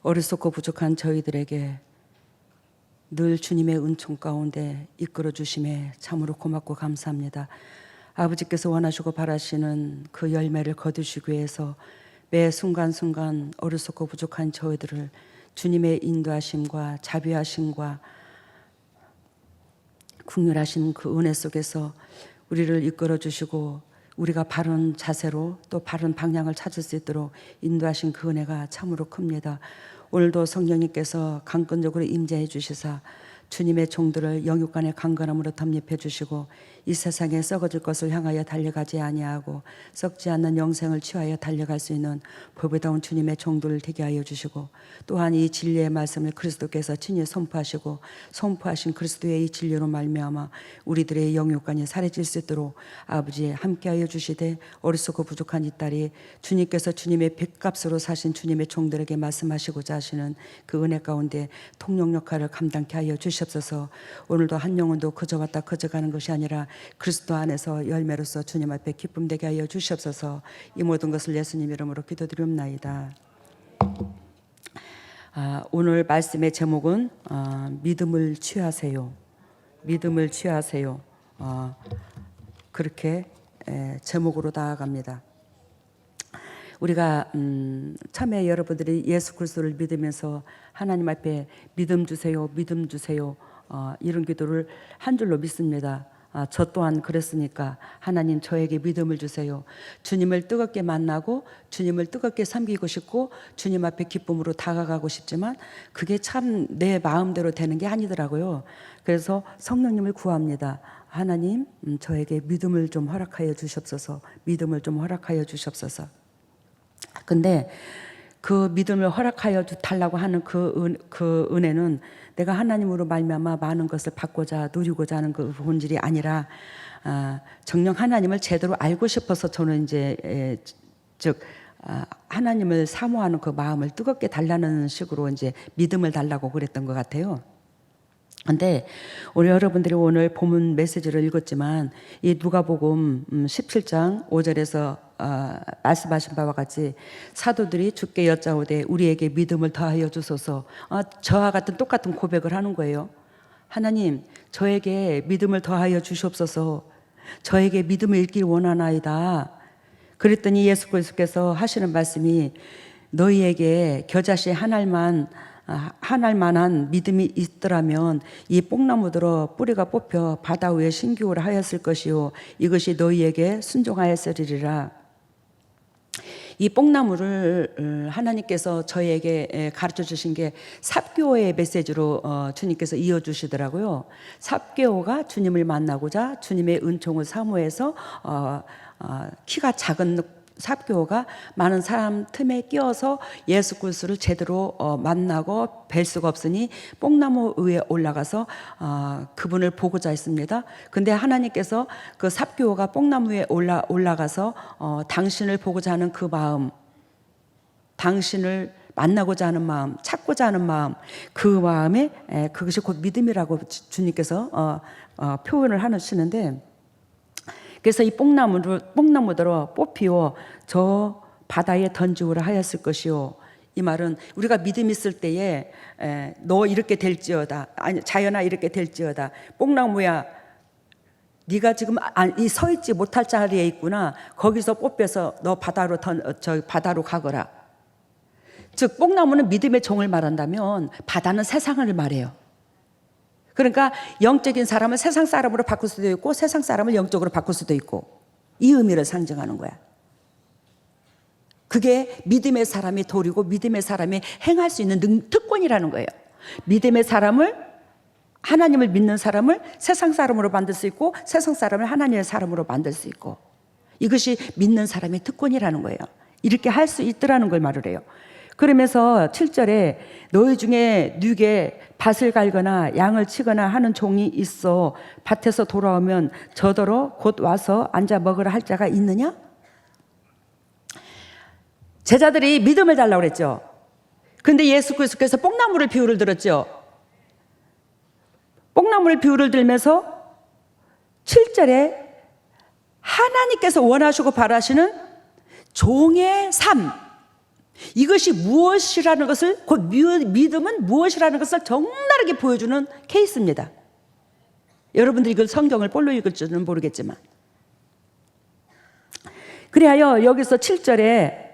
어리석고 부족한 저희들에게 늘 주님의 은총 가운데 이끌어 주심에 참으로 고맙고 감사합니다. 아버지께서 원하시고 바라시는 그 열매를 거두시기 위해서 매 순간순간 어리석고 부족한 저희들을 주님의 인도하심과 자비하심과 긍휼하신 그 은혜 속에서 우리를 이끌어 주시고 우리가 바른 자세로 또 바른 방향을 찾을 수 있도록 인도하신 그 은혜가 참으로 큽니다. 오늘도 성령님께서 강건적으로 임재해 주시사 주님의 종들을 영육간의 강건함으로 덤립해 주시고 이 세상에 썩어질 것을 향하여 달려가지 아니하고 썩지 않는 영생을 취하여 달려갈 수 있는 보배다운 주님의 종들을 되게 하여 주시고 또한 이 진리의 말씀을 그리스도께서 친히 선포하시고 선포하신 그리스도의 이 진리로 말미암아 우리들의 영육간이 사라질 수 있도록 아버지 함께하여 주시되 어리석고 부족한 이 딸이 주님께서 주님의 빚값으로 사신 주님의 종들에게 말씀하시고자 하시는 그 은혜 가운데 통역 역할을 감당케 하여 주시옵소서. 오늘도 한 영혼도 그저 왔다 그저 가는 것이 아니라 그리스도 안에서 열매로서 주님 앞에 기쁨 되게 하여 주시옵소서. 이 모든 것을 예수님 이름으로 기도드리옵나이다. 오늘 말씀의 제목은 믿음을 취하세요. 믿음을 취하세요. 그렇게 제목으로 나아갑니다. 우리가 처음에 여러분들이 예수 그리스도를 믿으면서 하나님 앞에 믿음 주세요, 믿음 주세요, 이런 기도를 한 줄로 믿습니다. 저 또한 그랬으니까 하나님 저에게 믿음을 주세요. 주님을 뜨겁게 만나고 주님을 뜨겁게 섬기고 싶고 주님 앞에 기쁨으로 다가가고 싶지만 그게 참 내 마음대로 되는 게 아니더라고요. 그래서 성령님을 구합니다. 하나님 저에게 믿음을 좀 허락하여 주시옵소서. 믿음을 좀 허락하여 주시옵소서. 근데 그 믿음을 허락하여 달라고 하는 그 은혜는 내가 하나님으로 말미암아 많은 것을 받고자 누리고자 하는 그 본질이 아니라 정녕 하나님을 제대로 알고 싶어서 저는 이제 즉 하나님을 사모하는 그 마음을 뜨겁게 달라는 식으로 이제 믿음을 달라고 그랬던 것 같아요. 근데 오늘 여러분들이 오늘 본문 메시지를 읽었지만 이 누가복음 17장 5절에서 말씀하신 바와 같이 사도들이 주께 여짜오되 우리에게 믿음을 더하여 주소서. 저와 같은 똑같은 고백을 하는 거예요. 하나님 저에게 믿음을 더하여 주시옵소서. 저에게 믿음을 잃길 원하나이다. 그랬더니 예수 그리스도께서 하시는 말씀이 너희에게 겨자씨 한 알만한 믿음이 있더라면 이 뽕나무들어 뿌리가 뽑혀 바다 위에 신기호를 하였을 것이요 이것이 너희에게 순종하였으리라. 이 뽕나무를 하나님께서 저희에게 가르쳐 주신 게 삽교의 메시지로 주님께서 이어주시더라고요. 삽교가 주님을 만나고자 주님의 은총을 사모해서 키가 작은 삽교가 많은 사람 틈에 끼어서 예수 그리스도를 제대로 만나고 뵐 수가 없으니 뽕나무 위에 올라가서 그분을 보고자 했습니다. 근데 하나님께서 그 삽교가 뽕나무 위에 올라가서 당신을 보고자 하는 그 마음, 당신을 만나고자 하는 마음, 찾고자 하는 마음, 그 마음에 그것이 곧 믿음이라고 주님께서 표현을 하시는데, 그래서 이 뽕나무들어 뽑히어 저 바다에 던지우라 하였을 것이요. 이 말은 우리가 믿음 있을 때에 너 이렇게 될지어다, 아니 자연아 이렇게 될지어다, 뽕나무야 네가 지금 이 서 있지 못할 자리에 있구나. 거기서 뽑혀서 너 바다로 가거라. 즉 뽕나무는 믿음의 종을 말한다면 바다는 세상을 말해요. 그러니까 영적인 사람을 세상 사람으로 바꿀 수도 있고 세상 사람을 영적으로 바꿀 수도 있고 이 의미를 상징하는 거야. 그게 믿음의 사람이 도리고 믿음의 사람이 행할 수 있는 특권이라는 거예요. 믿음의 사람을, 하나님을 믿는 사람을 세상 사람으로 만들 수 있고 세상 사람을 하나님의 사람으로 만들 수 있고, 이것이 믿는 사람의 특권이라는 거예요. 이렇게 할 수 있더라는 걸 말을 해요. 그러면서 7절에 너희 중에 누게 밭을 갈거나 양을 치거나 하는 종이 있어 밭에서 돌아오면 저더러 곧 와서 앉아 먹으라 할 자가 있느냐? 제자들이 믿음을 달라고 그랬죠. 근데 예수 그리스도께서 뽕나무를 비유를 들었죠. 뽕나무를 비유를 들면서 7절에 하나님께서 원하시고 바라시는 종의 삶, 이것이 무엇이라는 것을, 그 믿음은 무엇이라는 것을 적나라하게 보여주는 케이스입니다. 여러분들이 이걸 성경을 뭘로 읽을 줄은 모르겠지만, 그리하여 여기서 7절에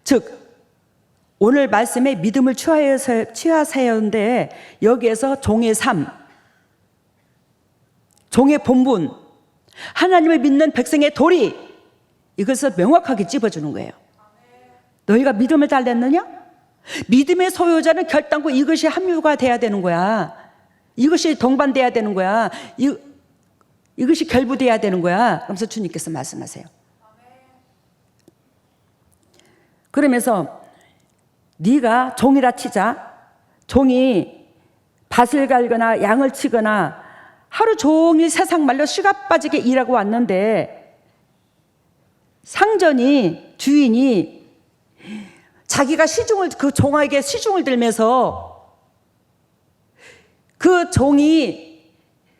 즉 오늘 말씀에 믿음을 취하세요인데 여기에서 종의 삶, 종의 본분, 하나님을 믿는 백성의 도리, 이것을 명확하게 찝어주는 거예요. 너희가 믿음을 달랬느냐? 믿음의 소유자는 결단코 이것이 합류가 돼야 되는 거야. 이것이 동반돼야 되는 거야. 이것이 결부돼야 되는 거야. 그러면서 주님께서 말씀하세요. 그러면서 네가 종이라 치자. 종이 밭을 갈거나 양을 치거나 하루 종일 세상 말로 씨가 빠지게 일하고 왔는데 상전이, 주인이 자기가 시중을, 그 종에게 시중을 들면서 그 종이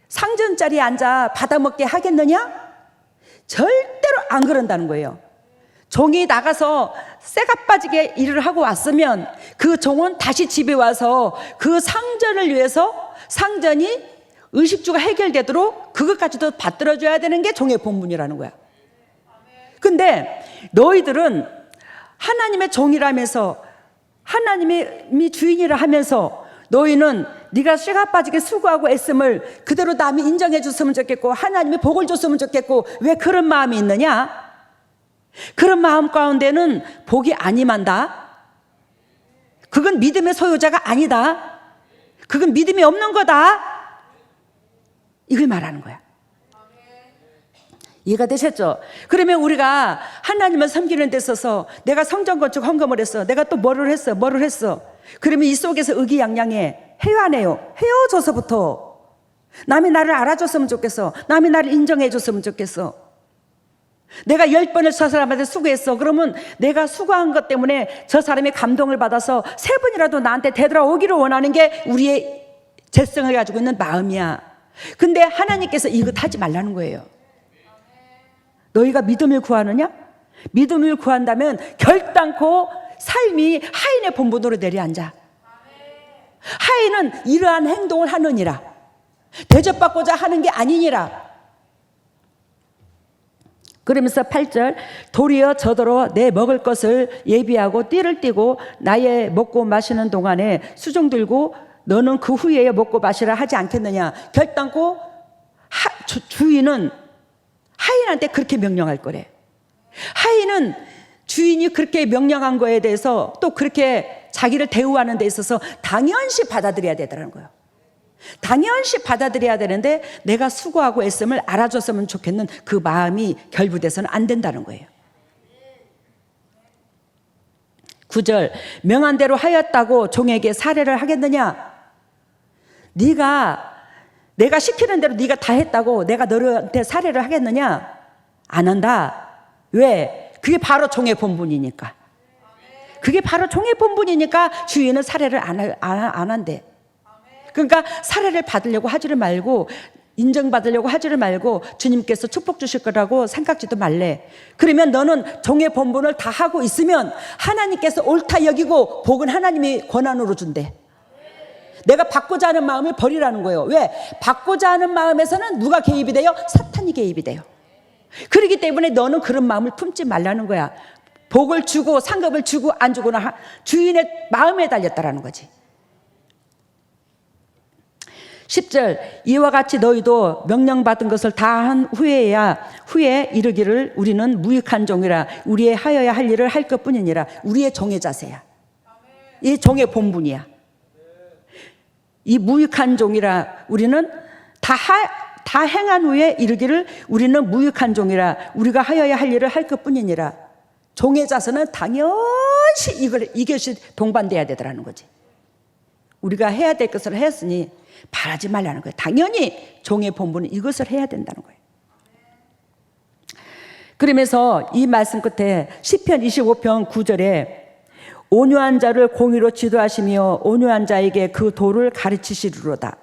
상전 자리에 앉아 받아먹게 하겠느냐? 절대로 안 그런다는 거예요. 종이 나가서 쇠가 빠지게 일을 하고 왔으면 그 종은 다시 집에 와서 그 상전을 위해서 상전이 의식주가 해결되도록 그것까지도 받들어줘야 되는 게 종의 본분이라는 거야. 근데 너희들은 하나님의 종이라면서 하나님이 주인이라 하면서 너희는 네가 씨가 빠지게 수고하고 애씀을 그대로 남이 인정해 줬으면 좋겠고 하나님이 복을 줬으면 좋겠고 왜 그런 마음이 있느냐? 그런 마음 가운데는 복이 안 임한다. 그건 믿음의 소유자가 아니다. 그건 믿음이 없는 거다. 이걸 말하는 거야. 이해가 되셨죠? 그러면 우리가 하나님을 섬기는 데 있어서 내가 성전 건축 헌금을 했어. 내가 또 뭐를 했어. 그러면 이 속에서 의기양양해. 해요 안 해요? 헤어져서부터 남이 나를 알아줬으면 좋겠어. 남이 나를 인정해줬으면 좋겠어. 내가 10번을 저 사람한테 수고했어. 그러면 내가 수고한 것 때문에 저 사람이 감동을 받아서 3번이라도 나한테 되돌아오기를 원하는 게 우리의 재성을 가지고 있는 마음이야. 근데 하나님께서 이거 하지 말라는 거예요. 너희가 믿음을 구하느냐? 믿음을 구한다면 결단코 삶이 하인의 본분으로 내려앉아. 하인은 이러한 행동을 하느니라. 대접받고자 하는 게 아니니라. 그러면서 8절 도리어 저더러 내 먹을 것을 예비하고 띠를 띠고 나의 먹고 마시는 동안에 수종 들고 너는 그 후에 먹고 마시라 하지 않겠느냐. 결단코 주인은 하인한테 그렇게 명령할 거래. 하인은 주인이 그렇게 명령한 거에 대해서 또 그렇게 자기를 대우하는 데 있어서 당연시 받아들여야 되더라는 거예요. 당연시 받아들여야 되는데 내가 수고하고 애씀을 알아줬으면 좋겠는 그 마음이 결부돼서는 안 된다는 거예요. 9절 명한 대로 하였다고 종에게 살해를 하겠느냐? 내가 시키는 대로 네가 다 했다고 내가 너한테 살해를 하겠느냐? 안 한다. 왜? 그게 바로 종의 본분이니까. 그게 바로 종의 본분이니까 주인은 살해를 안 한대. 그러니까 살해를 받으려고 하지를 말고 인정받으려고 하지를 말고 주님께서 축복 주실 거라고 생각지도 말래. 그러면 너는 종의 본분을 다 하고 있으면 하나님께서 옳다 여기고 복은 하나님이 권한으로 준대. 내가 받고자 하는 마음을 버리라는 거예요. 왜? 받고자 하는 마음에서는 누가 개입이 돼요? 사탄이 개입이 돼요. 그렇기 때문에 너는 그런 마음을 품지 말라는 거야. 복을 주고 상급을 주고 안 주고는 주인의 마음에 달렸다라는 거지. 10절 이와 같이 너희도 명령받은 것을 다 한 후에 이르기를 우리는 무익한 종이라 우리의 하여야 할 일을 할 것뿐이니라. 우리의 종의 자세야. 이 종의 본분이야. 이 무익한 종이라 우리는 다 행한 후에 이르기를 우리는 무익한 종이라 우리가 하여야 할 일을 할 것뿐이니라. 종의 자세는 당연시 이것이 동반돼야 되더라는 거지. 우리가 해야 될 것을 했으니 바라지 말라는 거예요. 당연히 종의 본분은 이것을 해야 된다는 거예요. 그러면서 이 말씀 끝에 시편 25편 9절에 온유한 자를 공의로 지도하시며 온유한 자에게 그 도를 가르치시리로다.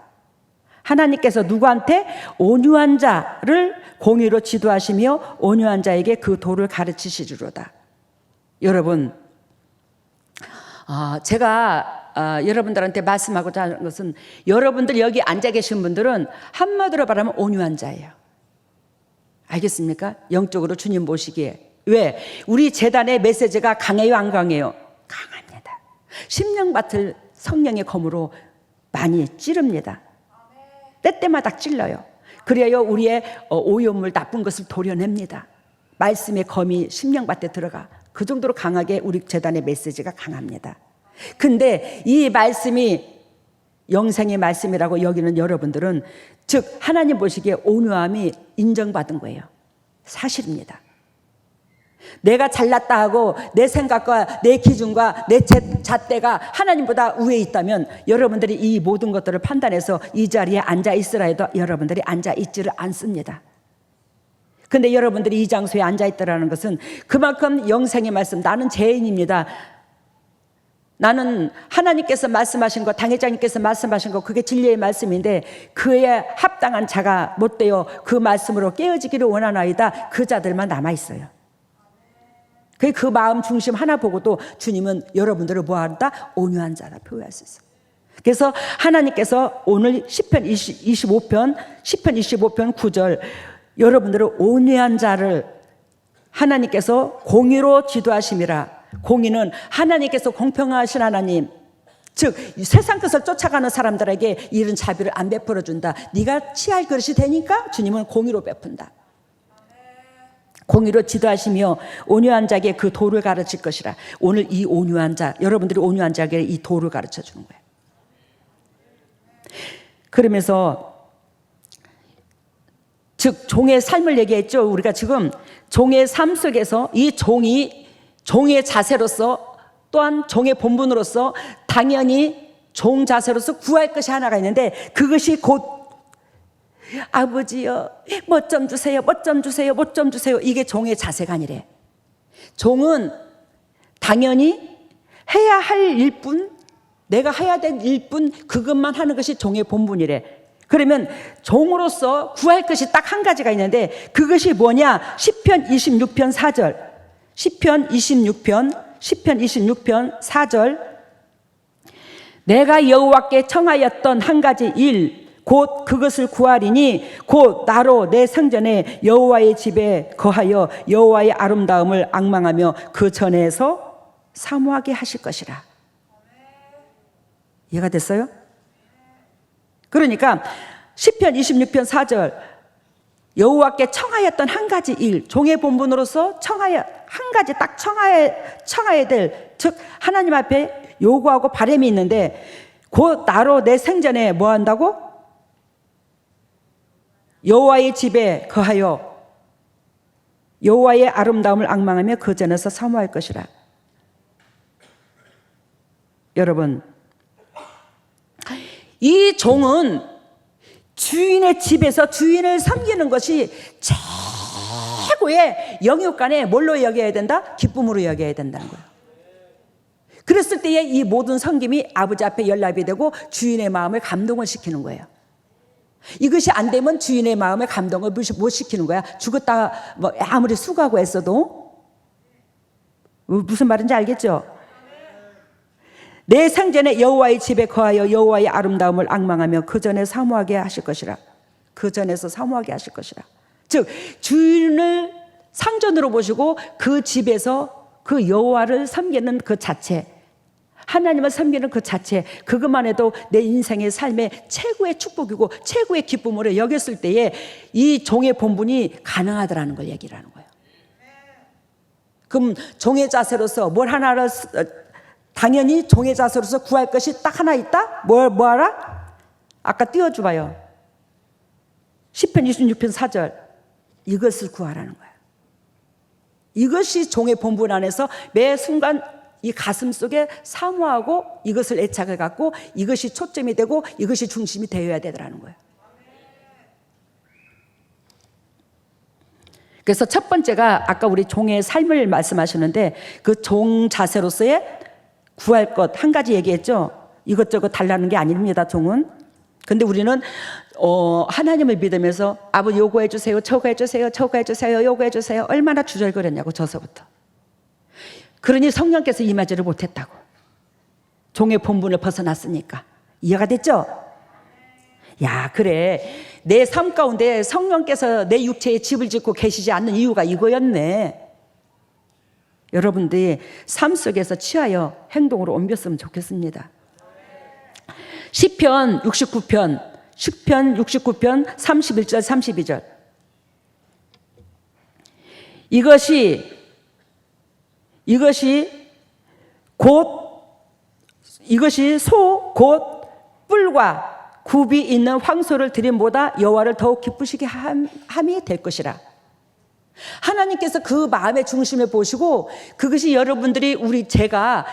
하나님께서 누구한테? 온유한 자를 공의로 지도하시며 온유한 자에게 그 도를 가르치시리로다. 여러분, 제가 여러분들한테 말씀하고자 하는 것은 여러분들 여기 앉아 계신 분들은 한마디로 말하면 온유한 자예요. 알겠습니까? 영적으로 주님 보시기에. 왜? 우리 재단의 메시지가 강해요, 안 강해요? 강합니다. 심령밭을 성령의 검으로 많이 찌릅니다. 때때마다 찔러요. 그래야 우리의 오염물, 나쁜 것을 도려냅니다. 말씀의 검이 심령밭에 들어가. 그 정도로 강하게 우리 재단의 메시지가 강합니다. 근데 이 말씀이 영생의 말씀이라고 여기는 여러분들은, 즉 하나님 보시기에 온유함이 인정받은 거예요. 사실입니다. 내가 잘났다 하고 내 생각과 내 기준과 내 잣대가 하나님보다 위에 있다면 여러분들이 이 모든 것들을 판단해서 이 자리에 앉아 있으라 해도 여러분들이 앉아 있지를 않습니다. 근데 여러분들이 이 장소에 앉아 있다라는 것은 그만큼 영생의 말씀, 나는 죄인입니다. 나는 하나님께서 말씀하신 거, 당회장님께서 말씀하신 거, 그게 진리의 말씀인데 그에 합당한 자가 못 되어 그 말씀으로 깨어지기를 원하나이다. 그 자들만 남아 있어요. 그 마음 중심 하나 보고도 주님은 여러분들을 뭐한다? 온유한 자라 표현할 수 있어요. 그래서 하나님께서 오늘 시편 25편 9절 여러분들을 온유한 자를 하나님께서 공의로 지도하심이라. 공의는 하나님께서 공평하신 하나님, 즉 세상 것을 쫓아가는 사람들에게 이런 자비를 안 베풀어 준다. 네가 취할 그릇이 되니까 주님은 공의로 베푼다. 공의로 지도하시며 온유한 자에게 그 도를 가르칠 것이라. 오늘 이 온유한 자, 여러분들이 온유한 자에게 이 도를 가르쳐 주는 거예요. 그러면서 즉 종의 삶을 얘기했죠. 우리가 지금 종의 삶 속에서 이 종의 자세로서, 또한 종의 본분으로서 당연히 종 자세로서 구할 것이 하나가 있는데, 그것이 곧 아버지여 뭐 좀 주세요, 뭐 좀 주세요, 뭐 좀 주세요. 이게 종의 자세가 아니래. 종은 당연히 해야 할 일뿐, 내가 해야 될 일뿐 그것만 하는 것이 종의 본분이래. 그러면 종으로서 구할 것이 딱 한 가지가 있는데 그것이 뭐냐? 시편 26편 4절. 시편 26편 4절. 내가 여호와께 청하였던 한 가지 일 곧 그것을 구하리니 곧 나로 내 생전에 여호와의 집에 거하여 여호와의 아름다움을 앙망하며 그 전에서 사모하게 하실 것이라. 이해가 됐어요? 그러니까 시편 26편 4절 여호와께 청하였던 한 가지 일, 종의 본분으로서 한 가지 딱 청하야 될, 즉 하나님 앞에 요구하고 바람이 있는데 곧 나로 내 생전에 뭐 한다고? 여호와의 집에 거하여 여호와의 아름다움을 앙망하며 그 전에서 사모할 것이라. 여러분, 이 종은 주인의 집에서 주인을 섬기는 것이 최고의 영육간에 뭘로 여겨야 된다? 기쁨으로 여겨야 된다는 거예요. 그랬을 때에 이 모든 섬김이 아버지 앞에 연락이 되고 주인의 마음을 감동을 시키는 거예요. 이것이 안 되면 주인의 마음을 감동을 못 시키는 거야. 죽었다 뭐 아무리 수고하고 했어도. 무슨 말인지 알겠죠? 내 생전에 여호와의 집에 거하여 여호와의 아름다움을 앙망하며 그 전에 사모하게 하실 것이라. 그 전에서 사모하게 하실 것이라. 즉 주인을 상전으로 보시고 그 집에서 그 여호와를 섬기는 그 자체, 하나님을 섬기는 그 자체, 그것만 해도 내 인생의 삶의 최고의 축복이고 최고의 기쁨으로 여겼을 때에 이 종의 본분이 가능하더라는 걸 얘기를 하는 거예요. 그럼 종의 자세로서 뭘 하나를, 당연히 종의 자세로서 구할 것이 딱 하나 있다? 뭐 알아? 아까 띄워줘봐요. 시편 26편 4절. 이것을 구하라는 거야. 이것이 종의 본분 안에서 매 순간 이 가슴 속에 사모하고 이것을 애착을 갖고 이것이 초점이 되고 이것이 중심이 되어야 되더라는 거예요. 그래서 첫 번째가 아까 우리 종의 삶을 말씀하시는데 그 종 자세로서의 구할 것 한 가지 얘기했죠. 이것저것 달라는 게 아닙니다, 종은. 근데 우리는 하나님을 믿으면서 아버지 요구해 주세요, 저거 해주세요, 저거 해주세요, 요구해 주세요. 얼마나 주절거렸냐고 저서부터. 그러니 성령께서 임하지를 못했다고. 종의 본분을 벗어났으니까. 이해가 됐죠? 야, 그래. 내 삶 가운데 성령께서 내 육체에 집을 짓고 계시지 않는 이유가 이거였네. 여러분들이 삶 속에서 취하여 행동으로 옮겼으면 좋겠습니다. 시편 69편 31절 32절. 이것이 소 곧 뿔과 굽이 있는 황소를 드림보다 여호와를 더욱 기쁘시게 함이 될 것이라. 하나님께서 그 마음의 중심을 보시고 그것이 여러분들이 제가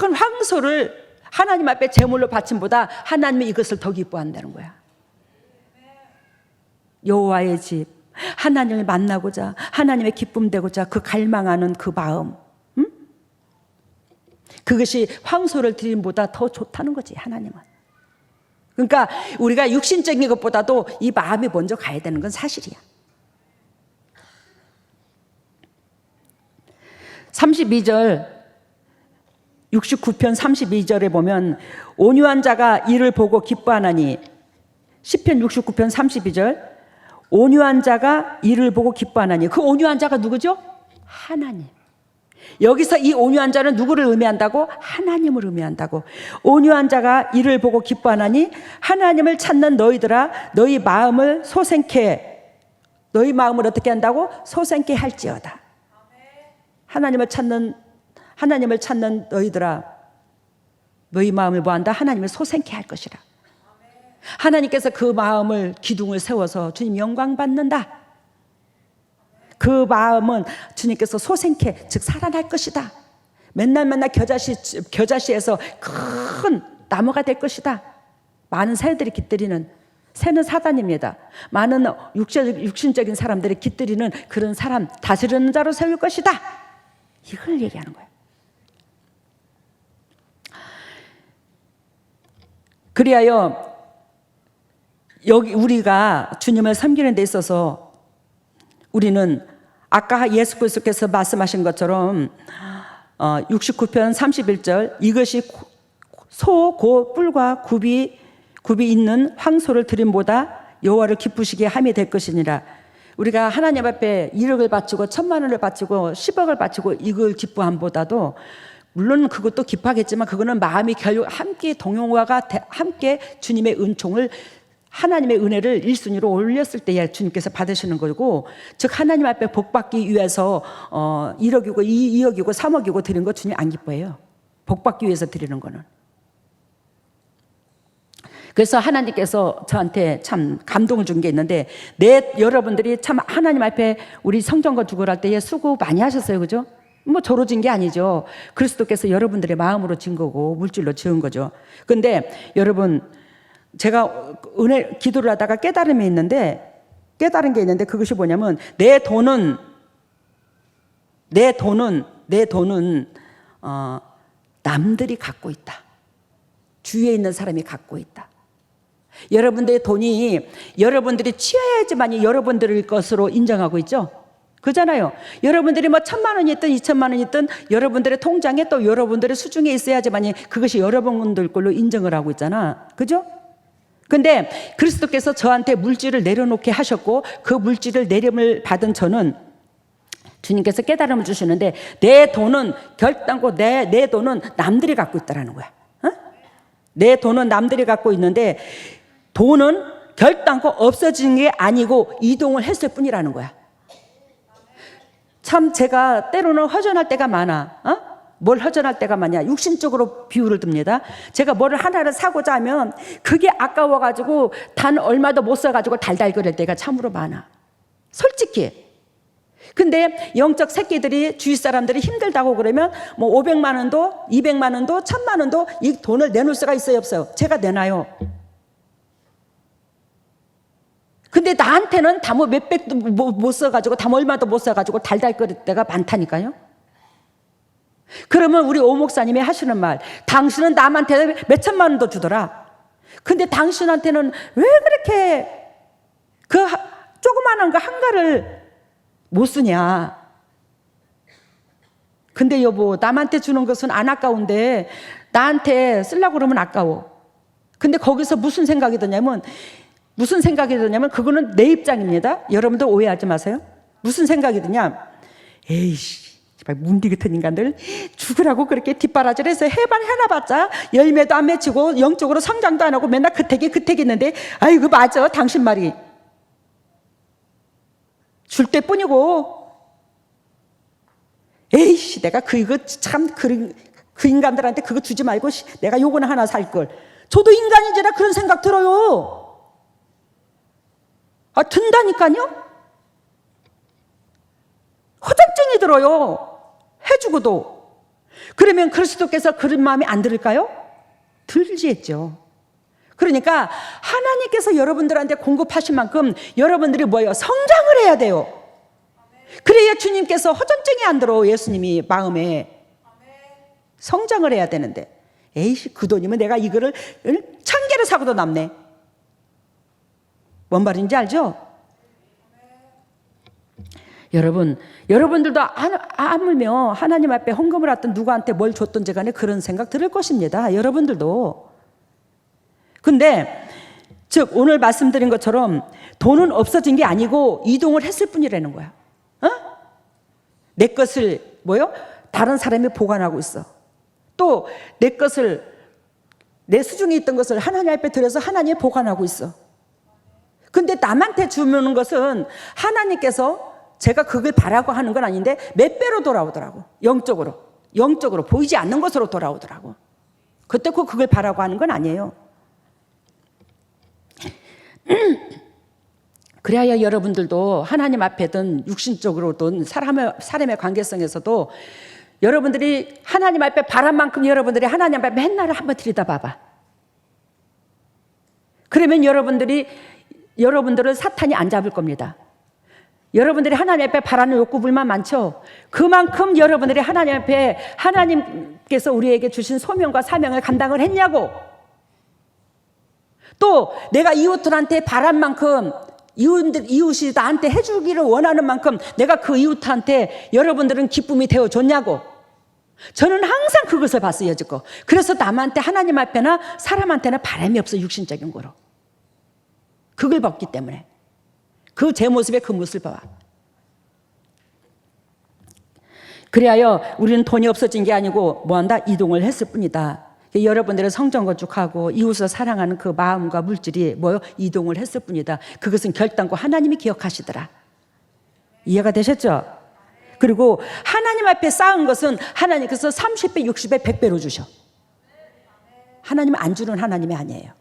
큰 황소를 하나님 앞에 제물로 바침보다 하나님이 이것을 더 기뻐한다는 거야. 여호와의 집, 하나님을 만나고자, 하나님의 기쁨 되고자 그 갈망하는 그 마음, 그것이 황소를 드림보다 더 좋다는 거지, 하나님은. 그러니까 우리가 육신적인 것보다도 이 마음이 먼저 가야 되는 건 사실이야. 32절 69편 32절에 보면 온유한 자가 이를 보고 기뻐하나니, 시편 69편 32절, 온유한 자가 이를 보고 기뻐하나니. 그 온유한 자가 누구죠? 하나님. 여기서 이 온유한 자는 누구를 의미한다고? 하나님을 의미한다고. 온유한 자가 이를 보고 기뻐하나니 하나님을 찾는 너희들아 너희 마음을 너희 마음을 어떻게 한다고? 소생케 할지어다. 하나님을 찾는 너희들아 너희 마음을 뭐한다? 하나님을 소생케 할 것이라. 하나님께서 그 마음을 기둥을 세워서 주님 영광 받는다. 그 마음은 주님께서 소생케, 즉 살아날 것이다. 맨날 겨자씨에서 큰 나무가 될 것이다. 많은 새들이 깃들이는, 새는 사단입니다. 많은 육신적인 사람들이 깃들이는 그런 사람, 다스리는 자로 세울 것이다. 이걸 얘기하는 거예요. 그리하여 여기 우리가 주님을 섬기는 데 있어서 우리는 아까 예수 그리스도께서 말씀하신 것처럼 69편 31절, 이것이 소 곧 뿔과 굽이 있는 황소를 드림보다 여호와를 기쁘시게 함이 될 것이니라. 우리가 하나님 앞에 1억을 바치고 1,000,000원을 바치고 10억을 바치고 이걸 기뻐함보다도, 물론 그것도 기뻐하겠지만 그거는 마음이 결국 함께 동용화가 함께 주님의 은총을, 하나님의 은혜를 1순위로 올렸을 때에 주님께서 받으시는 거고, 즉 하나님 앞에 복받기 위해서 1억이고 2억이고 3억이고 드리는 거 주님 안 기뻐해요. 복받기 위해서 드리는 거는. 그래서 하나님께서 저한테 참 감동을 준 게 있는데, 여러분들이 참 하나님 앞에 우리 성전과 주거할 때에 수고 많이 하셨어요. 그죠? 뭐 저로 진 게 아니죠. 그리스도께서 여러분들의 마음으로 진 거고 물질로 지은 거죠. 근데 여러분, 제가 기도를 하다가 깨달은 게 있는데 그것이 뭐냐면, 내 돈은 남들이 갖고 있다. 주위에 있는 사람이 갖고 있다. 여러분들의 돈이 여러분들이 취해야지만이 여러분들의 것으로 인정하고 있죠. 그잖아요. 여러분들이 뭐 1,000,000원이 있든 2,000,000원이 있든 여러분들의 통장에 또 여러분들의 수중에 있어야지만이 그것이 여러분들 걸로 인정을 하고 있잖아. 그죠? 근데 그리스도께서 저한테 물질을 내려놓게 하셨고, 그 물질을 내림을 받은 저는 주님께서 깨달음을 주시는데, 내 돈은 결단코 내 돈은 남들이 갖고 있다라는 거야. 내 돈은 남들이 갖고 있는데, 돈은 결단코 없어진 게 아니고 이동을 했을 뿐이라는 거야. 참 제가 때로는 허전할 때가 많아. 뭘 허전할 때가 많냐? 육신적으로 비유를 듭니다. 제가 뭐를 하나를 사고자 하면 그게 아까워가지고 단 얼마도 못 써가지고 달달거릴 때가 참으로 많아. 솔직히. 근데 영적 새끼들이, 주위 사람들이 힘들다고 그러면 뭐 500만 원도 200만 원도 1,000만 원도 이 돈을 내놓을 수가 있어요, 없어요? 제가 내놔요. 근데 나한테는 다 뭐 몇백도 못 써가지고 다 얼마도 못 써가지고 달달거릴 때가 많다니까요. 그러면 우리 오 목사님이 하시는 말, 당신은 남한테 몇 천만 원도 주더라. 근데 당신한테는 왜 그렇게 그 조그마한 거 한가를 못 쓰냐. 근데 여보, 남한테 주는 것은 안 아까운데 나한테 쓰려고 그러면 아까워. 근데 거기서 무슨 생각이 드냐면 그거는 내 입장입니다. 여러분들 오해하지 마세요. 무슨 생각이 드냐? 에이씨, 문디 같은 인간들 죽으라고 그렇게 뒷바라지를 해서 해놔봤자 열매도 안 맺히고 영적으로 성장도 안 하고 맨날 그택이 있는데, 아이고 맞아, 당신 말이 줄 때뿐이고. 에이씨, 내가 그 인간들한테 그거 주지 말고 내가 요거는 하나 살 걸. 저도 인간이지라 그런 생각 들어요. 든다니까요. 허전증이 들어요. 해주고도. 그러면 그리스도께서 그런 마음이 안 들을까요? 들지 했죠. 그러니까 하나님께서 여러분들한테 공급하신 만큼 여러분들이 뭐예요? 성장을 해야 돼요. 그래야 주님께서 허전증이 안 들어. 예수님이 마음에 성장을 해야 되는데, 에이씨, 그 돈이면 내가 이거를 1000개를 사고도 남네. 뭔 말인지 알죠? 여러분들도 하물며 하나님 앞에 헌금을 하든 누구한테 뭘 줬든지 간에 그런 생각 들을 것입니다. 여러분들도. 근데 즉 오늘 말씀드린 것처럼 돈은 없어진 게 아니고 이동을 했을 뿐이라는 거야. 내 것을 다른 사람이 보관하고 있어. 또 내 것을, 내 수중에 있던 것을 하나님 앞에 들여서 하나님이 보관하고 있어. 근데 남한테 주는 것은 하나님께서 제가 그걸 바라고 하는 건 아닌데 몇 배로 돌아오더라고. 영적으로 보이지 않는 것으로 돌아오더라고. 그때 그걸 바라고 하는 건 아니에요. 그래야 여러분들도 하나님 앞에든 육신적으로든 사람의 관계성에서도 여러분들이 하나님 앞에 바란 만큼 여러분들이 하나님 앞에 맨날 한번 들여다봐봐. 그러면 여러분들을 사탄이 안 잡을 겁니다. 여러분들이 하나님 앞에 바라는 욕구불만 많죠. 그만큼 여러분들이 하나님 앞에 하나님께서 우리에게 주신 소명과 사명을 감당을 했냐고. 또 내가 이웃들한테 바란 만큼, 이웃이 나한테 해주기를 원하는 만큼 내가 그 이웃한테 여러분들은 기쁨이 되어줬냐고. 저는 항상 그것을 봤어요, 여지껏. 그래서 남한테, 하나님 앞에나 사람한테나 바람이 없어, 육신적인 거로. 그걸 봤기 때문에. 그 제 모습에 그 모습을 봐. 그래야 우리는 돈이 없어진 게 아니고 뭐한다? 이동을 했을 뿐이다. 여러분들의 성전 건축하고 이웃을 사랑하는 그 마음과 물질이 이동을 했을 뿐이다. 그것은 결단코 하나님이 기억하시더라. 이해가 되셨죠? 그리고 하나님 앞에 쌓은 것은 하나님께서 30배, 60배, 100배로 주셔. 하나님은 안 주는 하나님이 아니에요.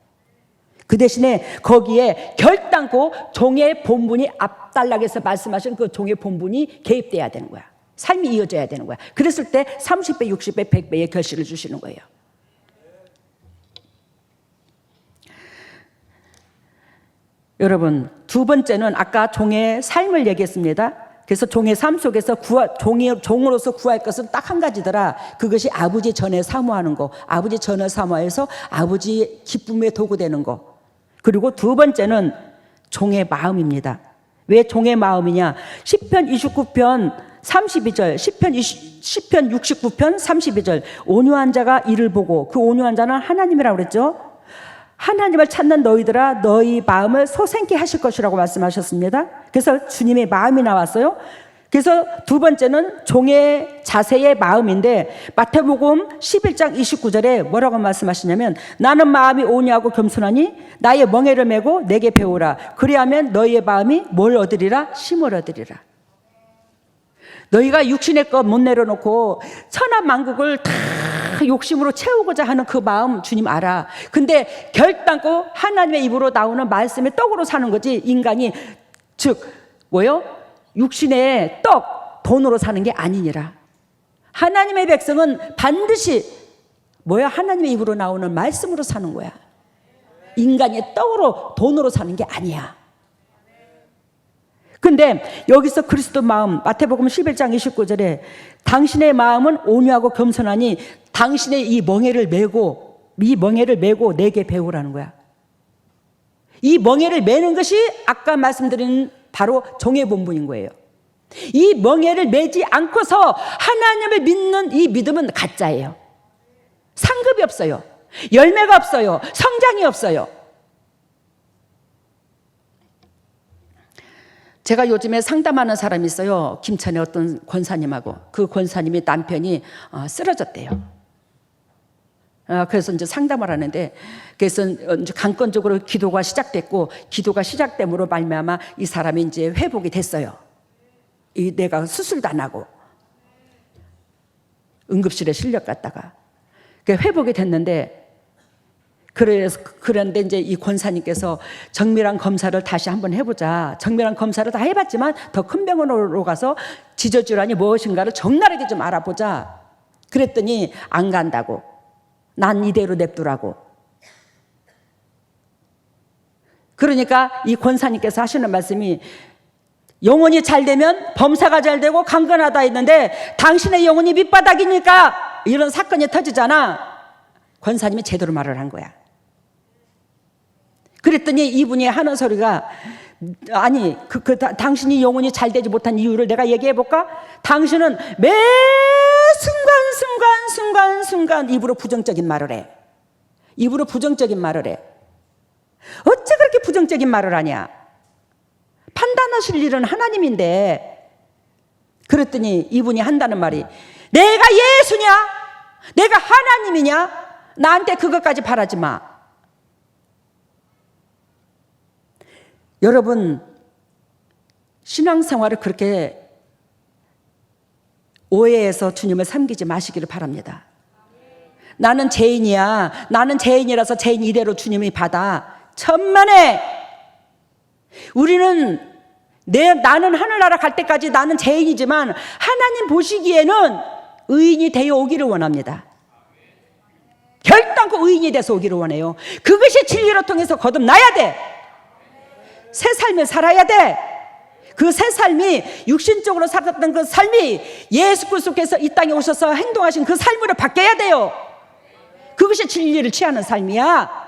그 대신에 거기에 결단코 종의 본분이 앞달락에서 말씀하신 그 종의 본분이 개입돼야 되는 거야. 삶이 이어져야 되는 거야. 그랬을 때 30배, 60배, 100배의 결실을 주시는 거예요. 여러분, 두 번째는 아까 종의 삶을 얘기했습니다. 그래서 종의 삶 속에서 종으로서 구할 것은 딱 한 가지더라. 그것이 아버지 전에 사모하는 거. 아버지 전에 사모해서 아버지 기쁨의 도구 되는 거. 그리고 두 번째는 종의 마음입니다. 왜 종의 마음이냐? 시편 29편 32절, 시편 69편 32절. 온유한 자가 이를 보고, 그 온유한 자는 하나님이라고 그랬죠. 하나님을 찾는 너희들아 너희 마음을 소생케 하실 것이라고 말씀하셨습니다. 그래서 주님의 마음이 나왔어요. 그래서 두 번째는 종의 자세의 마음인데 마태복음 11장 29절에 뭐라고 말씀하시냐면 나는 마음이 온유하고 겸손하니 나의 멍에를 메고 내게 배우라. 그리하면 너희의 마음이 뭘 얻으리라? 쉼을 얻으리라. 너희가 육신의 것 못 내려놓고 천하만국을 다 욕심으로 채우고자 하는 그 마음 주님 알아. 근데 결단코 하나님의 입으로 나오는 말씀의 떡으로 사는 거지. 인간이 즉 육신의 떡, 돈으로 사는 게 아니니라. 하나님의 백성은 반드시 하나님의 입으로 나오는 말씀으로 사는 거야. 인간의 떡으로, 돈으로 사는 게 아니야. 근데 여기서 그리스도 마음, 마태복음 11장 29절에 당신의 마음은 온유하고 겸손하니 당신의 이 멍에를 메고 내게 배우라는 거야. 이 멍에를 메는 것이 아까 말씀드린 바로 종의 본분인 거예요. 이 멍에를 메지 않고서 하나님을 믿는 이 믿음은 가짜예요. 상급이 없어요. 열매가 없어요. 성장이 없어요. 제가 요즘에 상담하는 사람이 있어요. 김천의 어떤 권사님하고. 그 권사님이 남편이 쓰러졌대요. 그래서 이제 상담을 하는데, 그래서 이제 강건적으로 기도가 시작됐고, 기도가 시작됨으로 말미암아 이 사람이 이제 회복이 됐어요. 내가 수술도 안 하고 응급실에 실려갔다가 회복이 됐는데, 그런데 이제 이 권사님께서 정밀한 검사를 다시 한번 해보자. 정밀한 검사를 다 해봤지만 더 큰 병원으로 가서 지저질환이 무엇인가를 적나라하게 좀 알아보자. 그랬더니 안 간다고. 난 이대로 냅두라고. 그러니까 이 권사님께서 하시는 말씀이, 영혼이 잘 되면 범사가 잘 되고 강건하다 했는데 당신의 영혼이 밑바닥이니까 이런 사건이 터지잖아. 권사님이 제대로 말을 한 거야. 그랬더니 이분이 하는 소리가, 아니 당신이 영혼이 잘 되지 못한 이유를 내가 얘기해 볼까? 당신은 매 순간 입으로 부정적인 말을 해. 입으로 부정적인 말을 해. 어째 그렇게 부정적인 말을 하냐? 판단하실 일은 하나님인데. 그랬더니 이분이 한다는 말이, 내가 예수냐? 내가 하나님이냐? 나한테 그것까지 바라지 마. 여러분, 신앙생활을 그렇게 오해해서 주님을 섬기지 마시기를 바랍니다. 나는 죄인이야. 나는 죄인이라서 죄인 이대로 주님이 받아. 천만에. 우리는 나는 하늘나라 갈 때까지 나는 죄인이지만 하나님 보시기에는 의인이 되어 오기를 원합니다. 결단코 의인이 돼서 오기를 원해요. 그것이 진리로 통해서 거듭나야 돼. 새 삶을 살아야 돼. 그 새 삶이 육신적으로 살았던 그 삶이 예수 그리스도께서 이 땅에 오셔서 행동하신 그 삶으로 바뀌어야 돼요. 그것이 진리를 취하는 삶이야.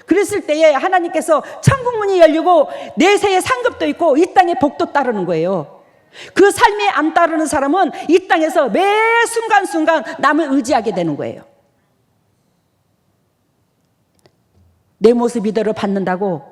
그랬을 때에 하나님께서 천국 문이 열리고 내세의 상급도 있고 이 땅의 복도 따르는 거예요. 그 삶에 안 따르는 사람은 이 땅에서 매 순간순간 남을 의지하게 되는 거예요. 내 모습 이대로 받는다고,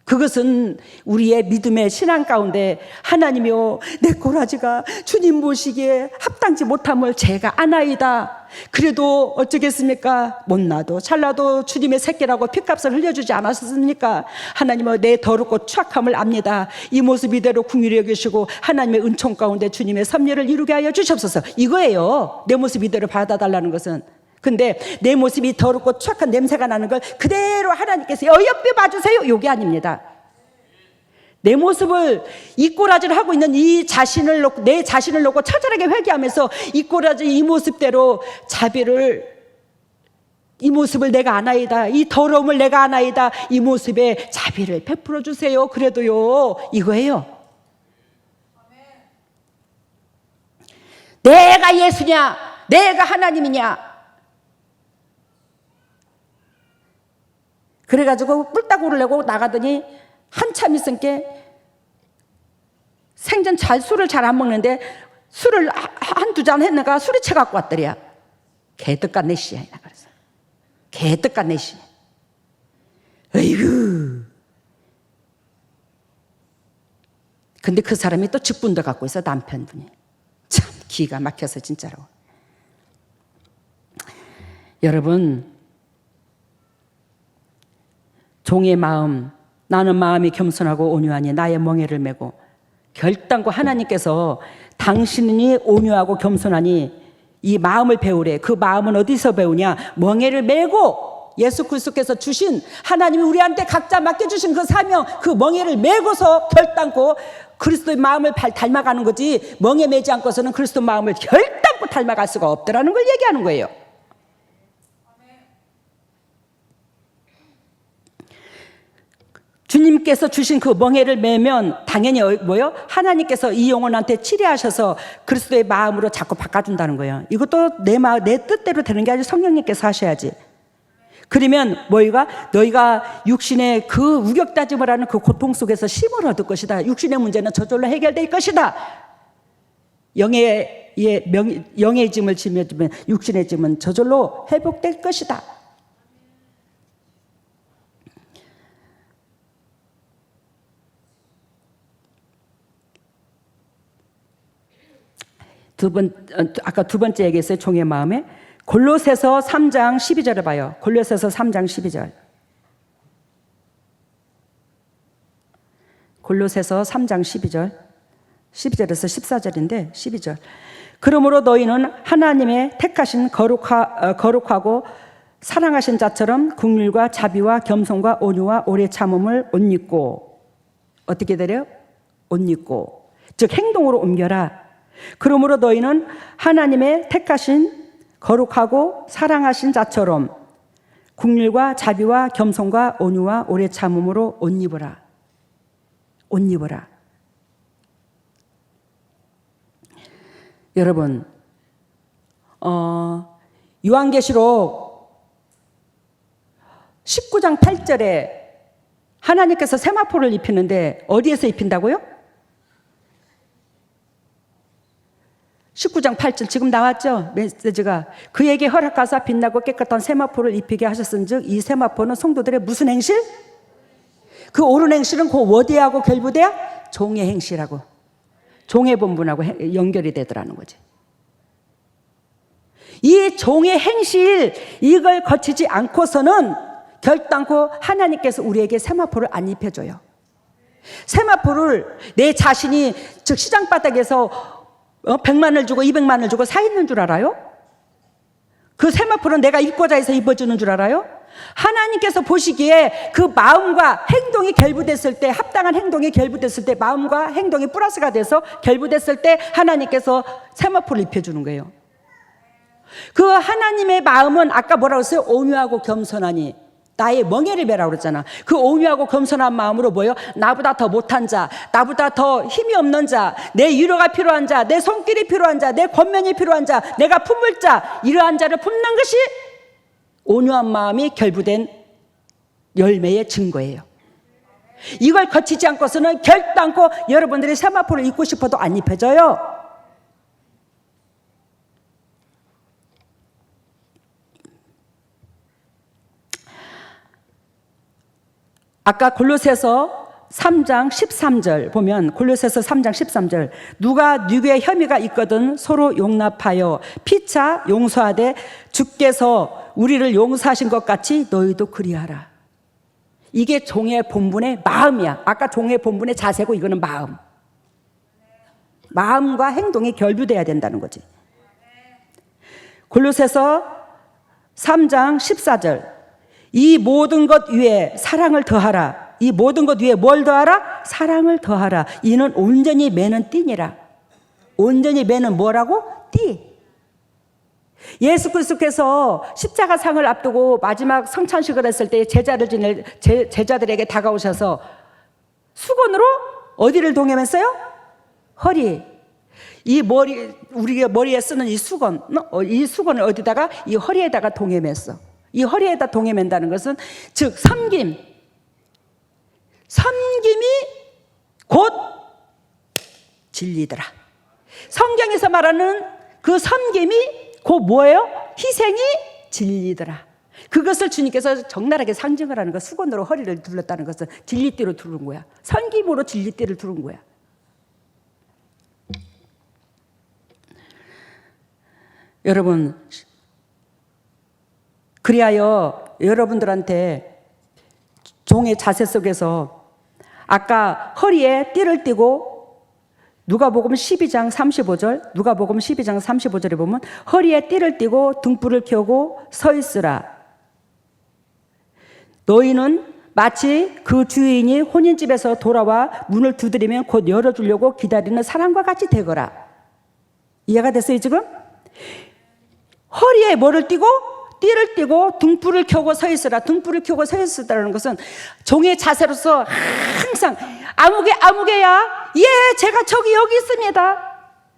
그것은 우리의 믿음의 신앙 가운데 하나님이여 내 꼬라지가 주님 모시기에 합당치 못함을 제가 아나이다. 그래도 어쩌겠습니까? 못나도 잘나도 주님의 새끼라고 핏값을 흘려주지 않았습니까? 하나님은 내 더럽고 추악함을 압니다. 이 모습 이대로 긍휼히 여기시고 하나님의 은총 가운데 주님의 섭리를 이루게 하여 주시옵소서. 이거예요. 내 모습 이대로 받아달라는 것은. 근데 내 모습이 더럽고 추악한 냄새가 나는 걸 그대로 하나님께서 어여삐 봐주세요. 이게 아닙니다. 내 모습을 이 꼬라지를 하고 있는 이 자신을 놓고, 내 자신을 놓고 처절하게 회개하면서 이 꼬라지 이 모습대로 이 모습을 내가 아나이다. 이 더러움을 내가 아나이다. 이 모습에 자비를 베풀어 주세요. 그래도요, 이거예요. 내가 예수냐? 내가 하나님이냐? 그래가지고 뿔따구를 내고 나가더니 한참 있으니까 생전 술을 잘 안 먹는데 술을 한두 잔 했는가 술이 채갖고 왔더래야. 개떡같 내 씨야. 그래서 개떡같 내 씨. 어이구. 근데 그 사람이 또 직분도 갖고 있어, 남편분이. 참 기가 막혀서 진짜로. 여러분, 종의 마음, 나는 마음이 겸손하고 온유하니 나의 멍에를 메고, 결단코 하나님께서 당신이 온유하고 겸손하니 이 마음을 배우래. 그 마음은 어디서 배우냐? 멍에를 메고 예수 그리스도께서 주신, 하나님이 우리한테 각자 맡겨주신 그 사명, 그 멍에를 메고서 결단코 그리스도의 마음을 닮아가는 거지, 멍에 매지 않고서는 그리스도 마음을 결단코 닮아갈 수가 없더라는 걸 얘기하는 거예요. 주님께서 주신 그 멍에를 매면 당연히 뭐요? 하나님께서 이 영혼한테 치료하셔서 그리스도의 마음으로 자꾸 바꿔준다는 거예요. 이것도 내 뜻대로 되는 게 아니라 성령님께서 하셔야지. 그러면 너희가 육신의 그 우격다짐을 하는 그 고통 속에서 힘을 얻을 것이다. 육신의 문제는 저절로 해결될 것이다. 영의 영의 짐을 지면 육신의 짐은 저절로 회복될 것이다. 아까 두 번째 얘기했어요. 종의 마음에. 골로새서 3장 12절을 봐요. 골로새서 3장 12절. 골로새서 3장 12절. 12절에서 14절인데 12절. 그러므로 너희는 하나님의 택하신 거룩하고 사랑하신 자처럼 긍휼과 자비와 겸손과 온유와 오래 참음을 옷 입고, 어떻게 되래요? 옷 입고, 즉 행동으로 옮겨라. 그러므로 너희는 하나님의 택하신 거룩하고 사랑하신 자처럼 긍휼과 자비와 겸손과 온유와 오래 참음으로 옷 입어라. 옷 입어라. 여러분, 요한계시록 19장 8절에 하나님께서 세마포를 입히는데 어디에서 입힌다고요? 19장 8절 지금 나왔죠? 메시지가. 그에게 허락하사 빛나고 깨끗한 세마포를 입히게 하셨은즉 이 세마포는 성도들의 무슨 행실? 그 옳은 행실은 그 어디하고 결부돼야? 종의 행실하고 종의 본분하고 연결이 되더라는 거지. 이 종의 행실, 이걸 거치지 않고서는 결단코 하나님께서 우리에게 세마포를 안 입혀줘요. 세마포를 내 자신이 즉 시장바닥에서 100만을 주고 200만을 주고 사 있는 줄 알아요? 그 세마포는 내가 입고자 해서 입어주는 줄 알아요? 하나님께서 보시기에 그 마음과 행동이 결부됐을 때, 합당한 행동이 결부됐을 때, 마음과 행동이 플러스가 돼서 결부됐을 때 하나님께서 세마포를 입혀주는 거예요. 그 하나님의 마음은 아까 뭐라고 했어요? 온유하고 겸손하니 나의 멍에를 베라고 그랬잖아. 그 온유하고 겸손한 마음으로 뭐예요? 나보다 더 못한 자, 나보다 더 힘이 없는 자, 내 위로가 필요한 자, 내 손길이 필요한 자, 내 권면이 필요한 자, 내가 품을 자, 이러한 자를 품는 것이 온유한 마음이 결부된 열매의 증거예요. 이걸 거치지 않고서는 결단코 여러분들이 세마포를 입고 싶어도 안 입혀져요. 아까 골로새서 3장 13절 보면, 골로새서 3장 13절, 누가 누구의 혐의가 있거든 서로 용납하여 피차 용서하되 주께서 우리를 용서하신 것 같이 너희도 그리하라. 이게 종의 본분의 마음이야. 아까 종의 본분의 자세고, 이거는 마음. 마음과 행동이 결부돼야 된다는 거지. 골로새서 3장 14절, 이 모든 것 위에 사랑을 더하라. 이 모든 것 위에 뭘 더하라? 사랑을 더하라. 이는 온전히 매는 띠니라. 온전히 매는 뭐라고? 띠. 예수 그리스도께서 십자가상을 앞두고 마지막 성찬식을 했을 때 제자들에게 다가오셔서 수건으로 어디를 동여맸어요? 허리. 이 우리가 머리에 쓰는 이 수건을 어디다가? 이 허리에다가 동여맸어. 이 허리에다 동여맨다는 것은 즉 섬김이 곧 진리더라. 성경에서 말하는 그 섬김이 곧 뭐예요? 희생이 진리더라. 그것을 주님께서 적나라하게 상징을 하는 거, 수건으로 허리를 둘렀다는 것은 진리띠로 두른 거야. 섬김으로 진리띠를 두른 거야. 여러분, 그리하여 여러분들한테 종의 자세 속에서 아까 허리에 띠를 띠고, 누가복음 12장 35절, 누가복음 12장 35절에 보면 허리에 띠를 띠고 등불을 켜고 서 있으라. 너희는 마치 그 주인이 혼인집에서 돌아와 문을 두드리면 곧 열어주려고 기다리는 사람과 같이 되거라. 이해가 됐어요 지금? 허리에 뭐를 띠고? 띠를 띠고 등불을 켜고 서 있으라. 등불을 켜고 서 있으라는 것은 종의 자세로서 항상 아무개야. 예, 제가 저기 여기 있습니다.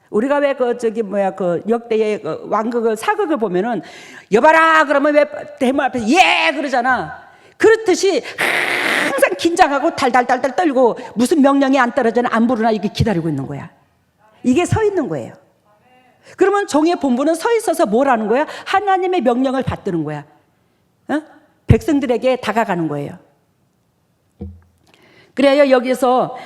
우리가 왜 그 역대의 왕극을 사극을 보면은 여봐라 그러면 왜 대문 앞에서 예 그러잖아. 그렇듯이 항상 긴장하고 달달달달 떨고 무슨 명령이 안 떨어지나 안 부르나 이렇게 기다리고 있는 거야. 이게 서 있는 거예요. 그러면 종의 본분은 서 있어서 뭘 하는 거야? 하나님의 명령을 받드는 거야. 백성들에게 다가가는 거예요. 그래야 여기서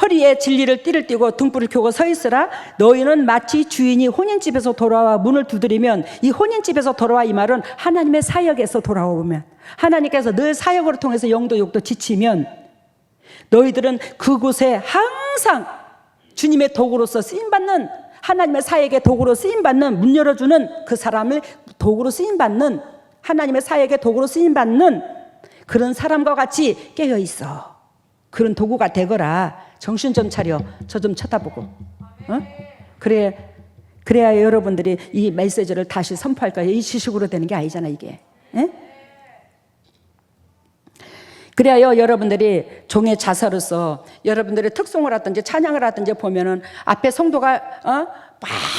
허리에 진리를 띠를 띠고 등불을 켜고 서 있으라. 너희는 마치 주인이 혼인집에서 돌아와 문을 두드리면, 이 혼인집에서 돌아와 이 말은 하나님의 사역에서 돌아오면, 하나님께서 늘 사역으로 통해서 영도 욕도 지치면 너희들은 그곳에 항상 주님의 도구로서 쓰임받는, 하나님의 사역의 도구로 쓰임받는, 문 열어주는 그 사람을 도구로 쓰임받는, 하나님의 사역의 도구로 쓰임받는 그런 사람과 같이 깨어있어. 그런 도구가 되거라. 정신 좀 차려. 저 좀 쳐다보고. 그래야 여러분들이 이 메시지를 다시 선포할 거예요. 이 지식으로 되는 게 아니잖아 이게. 그래야 여러분들이 종의 자세로서 여러분들의 특송을 하든지 찬양을 하든지 보면은 앞에 성도가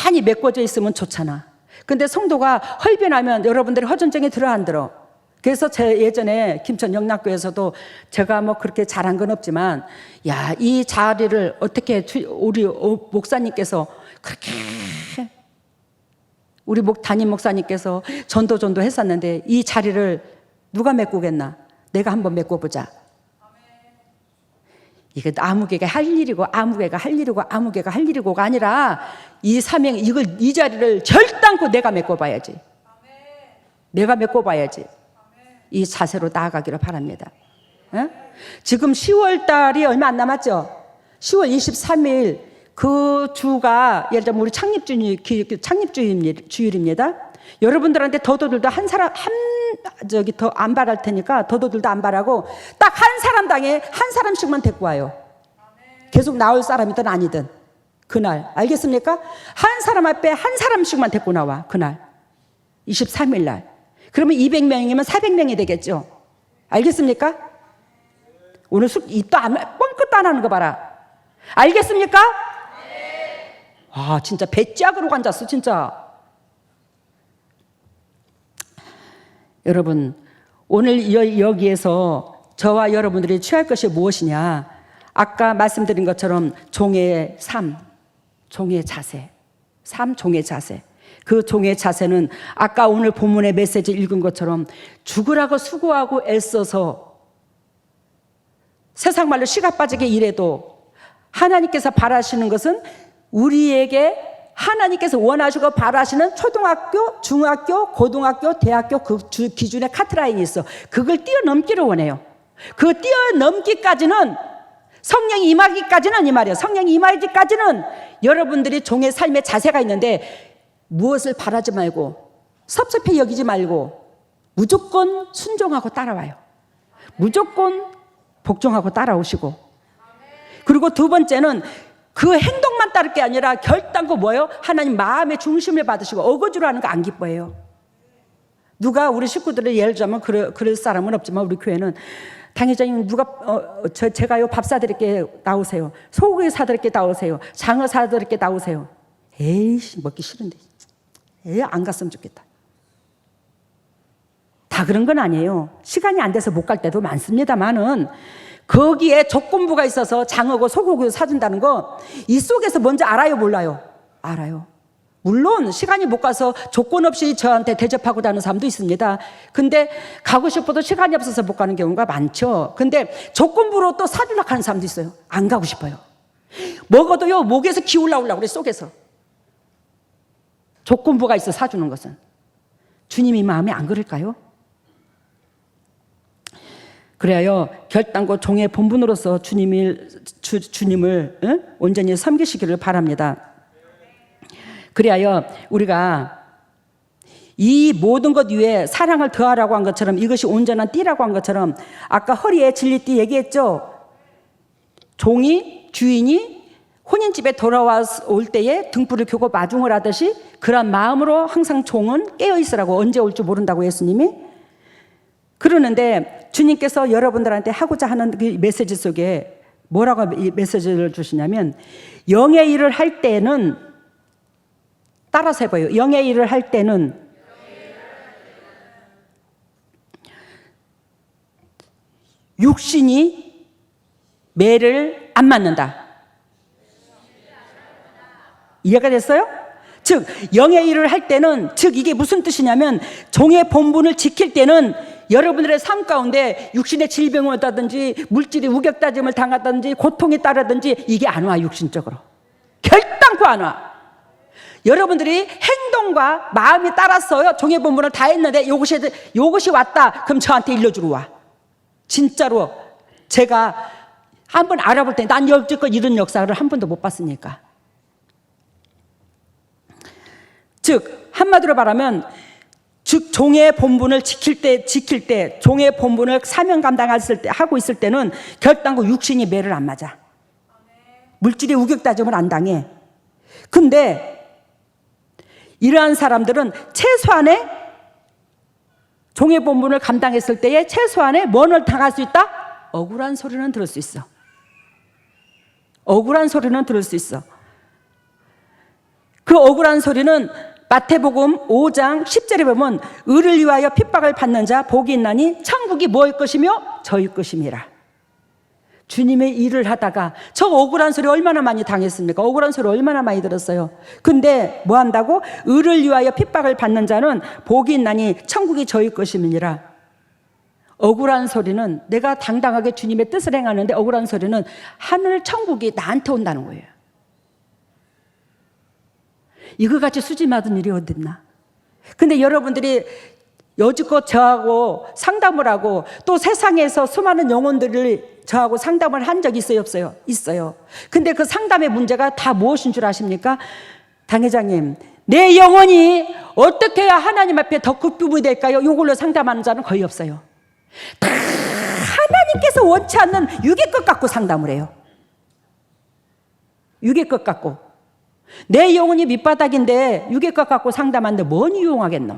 많이 메꿔져 있으면 좋잖아. 근데 성도가 헐빈하면 여러분들이 허전증에 들어 안 들어? 그래서 제 예전에 김천 영락교에서도 제가 뭐 그렇게 잘한 건 없지만, 야, 이 자리를 어떻게 우리 목사님께서 그렇게, 우리 담임 목사님께서 전도 했었는데 이 자리를 누가 메꾸겠나? 내가 한번 메꿔보자. 이게 아무개가 할 일이고 아무개가 할 일이고 아무개가 할 일이고가 아니라 이 사명, 이 자리를 결단코 내가 메꿔봐야지. 내가 메꿔봐야지. 이 자세로 나아가기를 바랍니다. 지금 10월 달이 얼마 안 남았죠? 10월 23일 그 주가 예를 들면 우리 창립주일입니다. 여러분들한테 더더들도 한 사람 더 안 바랄 테니까 더더들도 안 바라고 딱 한 사람당에 한 사람씩만 데리고 와요. 계속 나올 사람이든 아니든 그날, 알겠습니까? 한 사람 앞에 한 사람씩만 데리고 나와. 그날 23일 날. 그러면 200명이면 400명이 되겠죠. 알겠습니까? 오늘 입도 뻥끗도 안 하는 거 봐라. 알겠습니까? 아, 진짜 배짱으로 앉았어 진짜. 여러분, 오늘 여기에서 저와 여러분들이 취할 것이 무엇이냐? 아까 말씀드린 것처럼 종의 삶, 종의 자세, 종의 자세. 그 종의 자세는 아까 오늘 본문의 메시지 읽은 것처럼 죽으라고 수고하고 애써서 세상 말로 씨가 빠지게 일해도 하나님께서 바라시는 것은 우리에게 하나님께서 원하시고 바라시는 초등학교, 중학교, 고등학교, 대학교 그 기준의 카트라인이 있어. 그걸 뛰어넘기를 원해요. 그 뛰어넘기까지는 성령이 임하기까지는 이 말이에요. 성령이 임하기까지는 여러분들이 종의 삶의 자세가 있는데 무엇을 바라지 말고 섭섭해 여기지 말고 무조건 순종하고 따라와요. 무조건 복종하고 따라오시고, 그리고 두 번째는 그 행동만 따를 게 아니라 결단코 뭐예요? 하나님 마음의 중심을 받으시고 어거지로 하는 거 안 기뻐해요. 누가 우리 식구들을 예를 들자면 그럴 사람은 없지만 우리 교회는 당회장님 누가 제가요 밥 사드릴게 나오세요. 소고기 사드릴게 나오세요. 장어 사드릴게 나오세요. 에이씨 먹기 싫은데 안 갔으면 좋겠다. 다 그런 건 아니에요. 시간이 안 돼서 못 갈 때도 많습니다만은 거기에 조건부가 있어서 장어고 소고기 사준다는 거 이 속에서 뭔지 알아요 몰라요? 알아요. 물론 시간이 못 가서 조건 없이 저한테 대접하고 다니는 사람도 있습니다. 근데 가고 싶어도 시간이 없어서 못 가는 경우가 많죠. 근데 조건부로 또 사주려고 하는 사람도 있어요. 안 가고 싶어요. 먹어도요 목에서 기 올라오려고 그래. 속에서 조건부가 있어 사주는 것은. 주님이 마음에 안 그럴까요? 그래요 결단코 종의 본분으로서 주님을 온전히 섬기시기를 바랍니다. 그래야 우리가 이 모든 것 위에 사랑을 더하라고 한 것처럼, 이것이 온전한 띠라고 한 것처럼, 아까 허리에 진리띠 얘기했죠. 주인이 혼인집에 돌아올 때에 등불을 켜고 마중을 하듯이 그런 마음으로 항상 종은 깨어있으라고, 언제 올 줄 모른다고 예수님이 그러는데, 주님께서 여러분들한테 하고자 하는 그 메시지 속에 뭐라고 이 메시지를 주시냐면, 영의 일을 할 때는, 따라서 해봐요. 영의 일을 할 때는 육신이 매를 안 맞는다. 이해가 됐어요? 즉 영의 일을 할 때는, 즉 이게 무슨 뜻이냐면 종의 본분을 지킬 때는 여러분들의 삶 가운데 육신의 질병이 왔다든지 물질이 우격다짐을 당하다든지 고통이 따르든지 이게 안 와. 육신적으로 결단코 안 와. 여러분들이 행동과 마음이 따랐어요. 종의 본분을 다 했는데 요것이 왔다. 그럼 저한테 일러주러 와. 진짜로 제가 한번 알아볼 때 난 여지껏 이런 역사를 한 번도 못 봤으니까. 즉 한마디로 말하면, 즉 종의 본분을 지킬 때 종의 본분을 사명 감당했을 때 하고 있을 때는 결단코 육신이 매를 안 맞아. 물질이 우격다짐을 안 당해. 근데 이러한 사람들은 최소한의 종의 본분을 감당했을 때에 최소한의 뭐를 당할 수 있다? 억울한 소리는 들을 수 있어. 억울한 소리는 들을 수 있어. 그 억울한 소리는 마태복음 5장 10절에 보면 의를 위하여 핍박을 받는 자 복이 있나니 천국이 뭐일 것이며 저일 것임이라. 주님의 일을 하다가 저 억울한 소리 얼마나 많이 당했습니까? 억울한 소리 얼마나 많이 들었어요. 근데 뭐 한다고? 의를 위하여 핍박을 받는 자는 복이 있나니 천국이 저일 것임이니라. 억울한 소리는, 내가 당당하게 주님의 뜻을 행하는데 억울한 소리는 하늘 천국이 나한테 온다는 거예요. 이거 같이 수지 맞은 일이 어딨나? 근데 여러분들이 여지껏 저하고 상담을 하고 또 세상에서 수많은 영혼들을 저하고 상담을 한 적이 있어요, 없어요? 있어요. 근데 그 상담의 문제가 다 무엇인 줄 아십니까? 당회장님, 내 영혼이 어떻게 해야 하나님 앞에 더 기쁨이 될까요? 이걸로 상담하는 자는 거의 없어요. 다 하나님께서 원치 않는 육의 것 갖고 상담을 해요. 육의 것 갖고. 내 영혼이 밑바닥인데 육의 것 갖고 상담하는데 뭔 유용하겠노?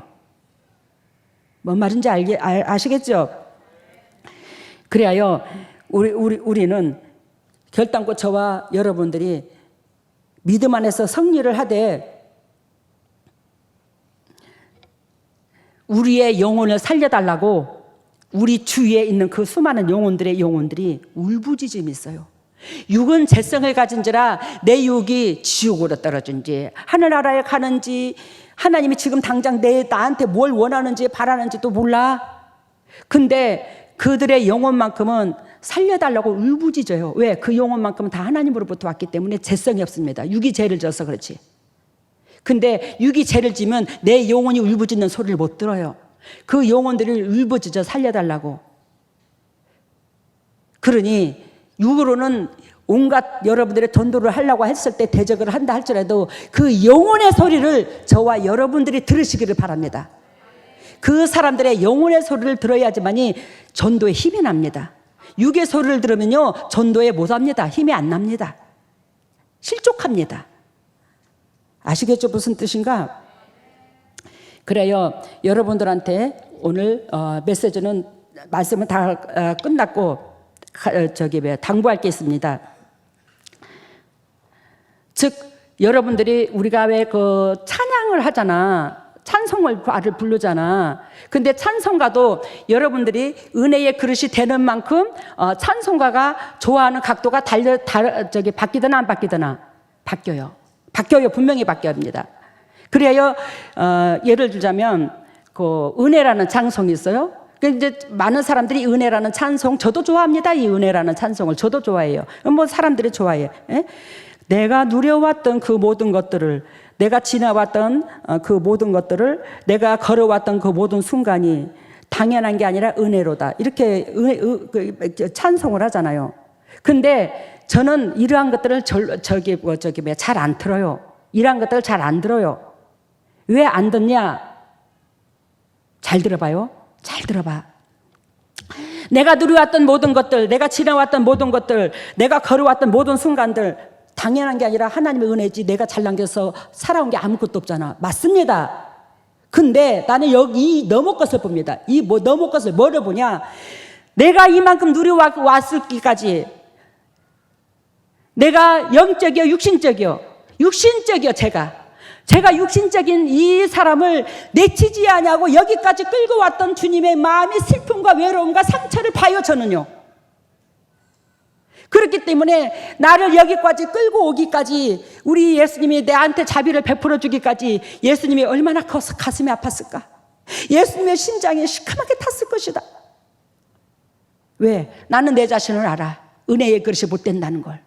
뭔 말인지 아시겠죠? 그래야 우리는 결단코 저와 여러분들이 믿음 안에서 승리를 하되 우리의 영혼을 살려달라고 우리 주위에 있는 그 수많은 영혼들이 울부짖음이 있어요. 육은 재성을 가진지라 내 육이 지옥으로 떨어진지 하늘나라에 가는지 하나님이 지금 당장 나한테 뭘 원하는지 바라는지도 몰라. 근데 그들의 영혼만큼은 살려달라고 울부짖어요. 왜? 그 영혼만큼은 다 하나님으로부터 왔기 때문에 재성이 없습니다. 육이 죄를 져서 그렇지. 근데 육이 죄를 지면 내 영혼이 울부짖는 소리를 못 들어요. 그 영혼들을 울부짖어 살려달라고. 그러니 육으로는 온갖 여러분들의 전도를 하려고 했을 때 대적을 한다 할지라도 그 영혼의 소리를 저와 여러분들이 들으시기를 바랍니다. 그 사람들의 영혼의 소리를 들어야지만이 전도에 힘이 납니다. 육의 소리를 들으면요 전도에 못합니다. 힘이 안 납니다. 실족합니다. 아시겠죠? 무슨 뜻인가? 그래요. 여러분들한테 오늘 메시지는 말씀은 다 끝났고 당부할 게 있습니다. 즉 여러분들이 우리가 왜 그 찬양을 하잖아. 찬송을 부르잖아. 근데 찬송가도 여러분들이 은혜의 그릇이 되는 만큼 찬송가가 좋아하는 각도가 바뀌거나 안 바뀌거나 바뀌어요. 분명히 바뀝니다. 그래요. 예를 들자면 그 은혜라는 찬송이 있어요. 이제 많은 사람들이 은혜라는 찬송, 저도 좋아합니다. 이 은혜라는 찬송을 저도 좋아해요. 뭐 사람들이 좋아해요. 예? 내가 누려왔던 그 모든 것들을, 내가 지나왔던 그 모든 것들을, 내가 걸어왔던 그 모든 순간이 당연한 게 아니라 은혜로다. 이렇게 찬송을 하잖아요. 근데 저는 이러한 것들을 잘 안 들어요. 이러한 것들을 잘 안 들어요. 왜 안 듣냐? 잘 들어봐요. 잘 들어봐. 내가 누려왔던 모든 것들, 내가 지나왔던 모든 것들, 내가 걸어왔던 모든 순간들 당연한 게 아니라 하나님의 은혜지. 내가 잘 남겨서 살아온 게 아무것도 없잖아. 맞습니다. 근데 나는 여기 넘어 것을 봅니다. 넘어 것을 뭐를 보냐? 내가 이만큼 누려왔을기까지 내가 영적이요 육신적이요 제가 육신적인 이 사람을 내치지 아니하고 여기까지 끌고 왔던 주님의 마음의 슬픔과 외로움과 상처를 봐요. 저는요. 그렇기 때문에 나를 여기까지 끌고 오기까지, 우리 예수님이 내한테 자비를 베풀어 주기까지 예수님이 얼마나 가슴이 아팠을까? 예수님의 심장이 시커멓게 탔을 것이다. 왜? 나는 내 자신을 알아. 은혜의 그릇이 못 된다는 걸.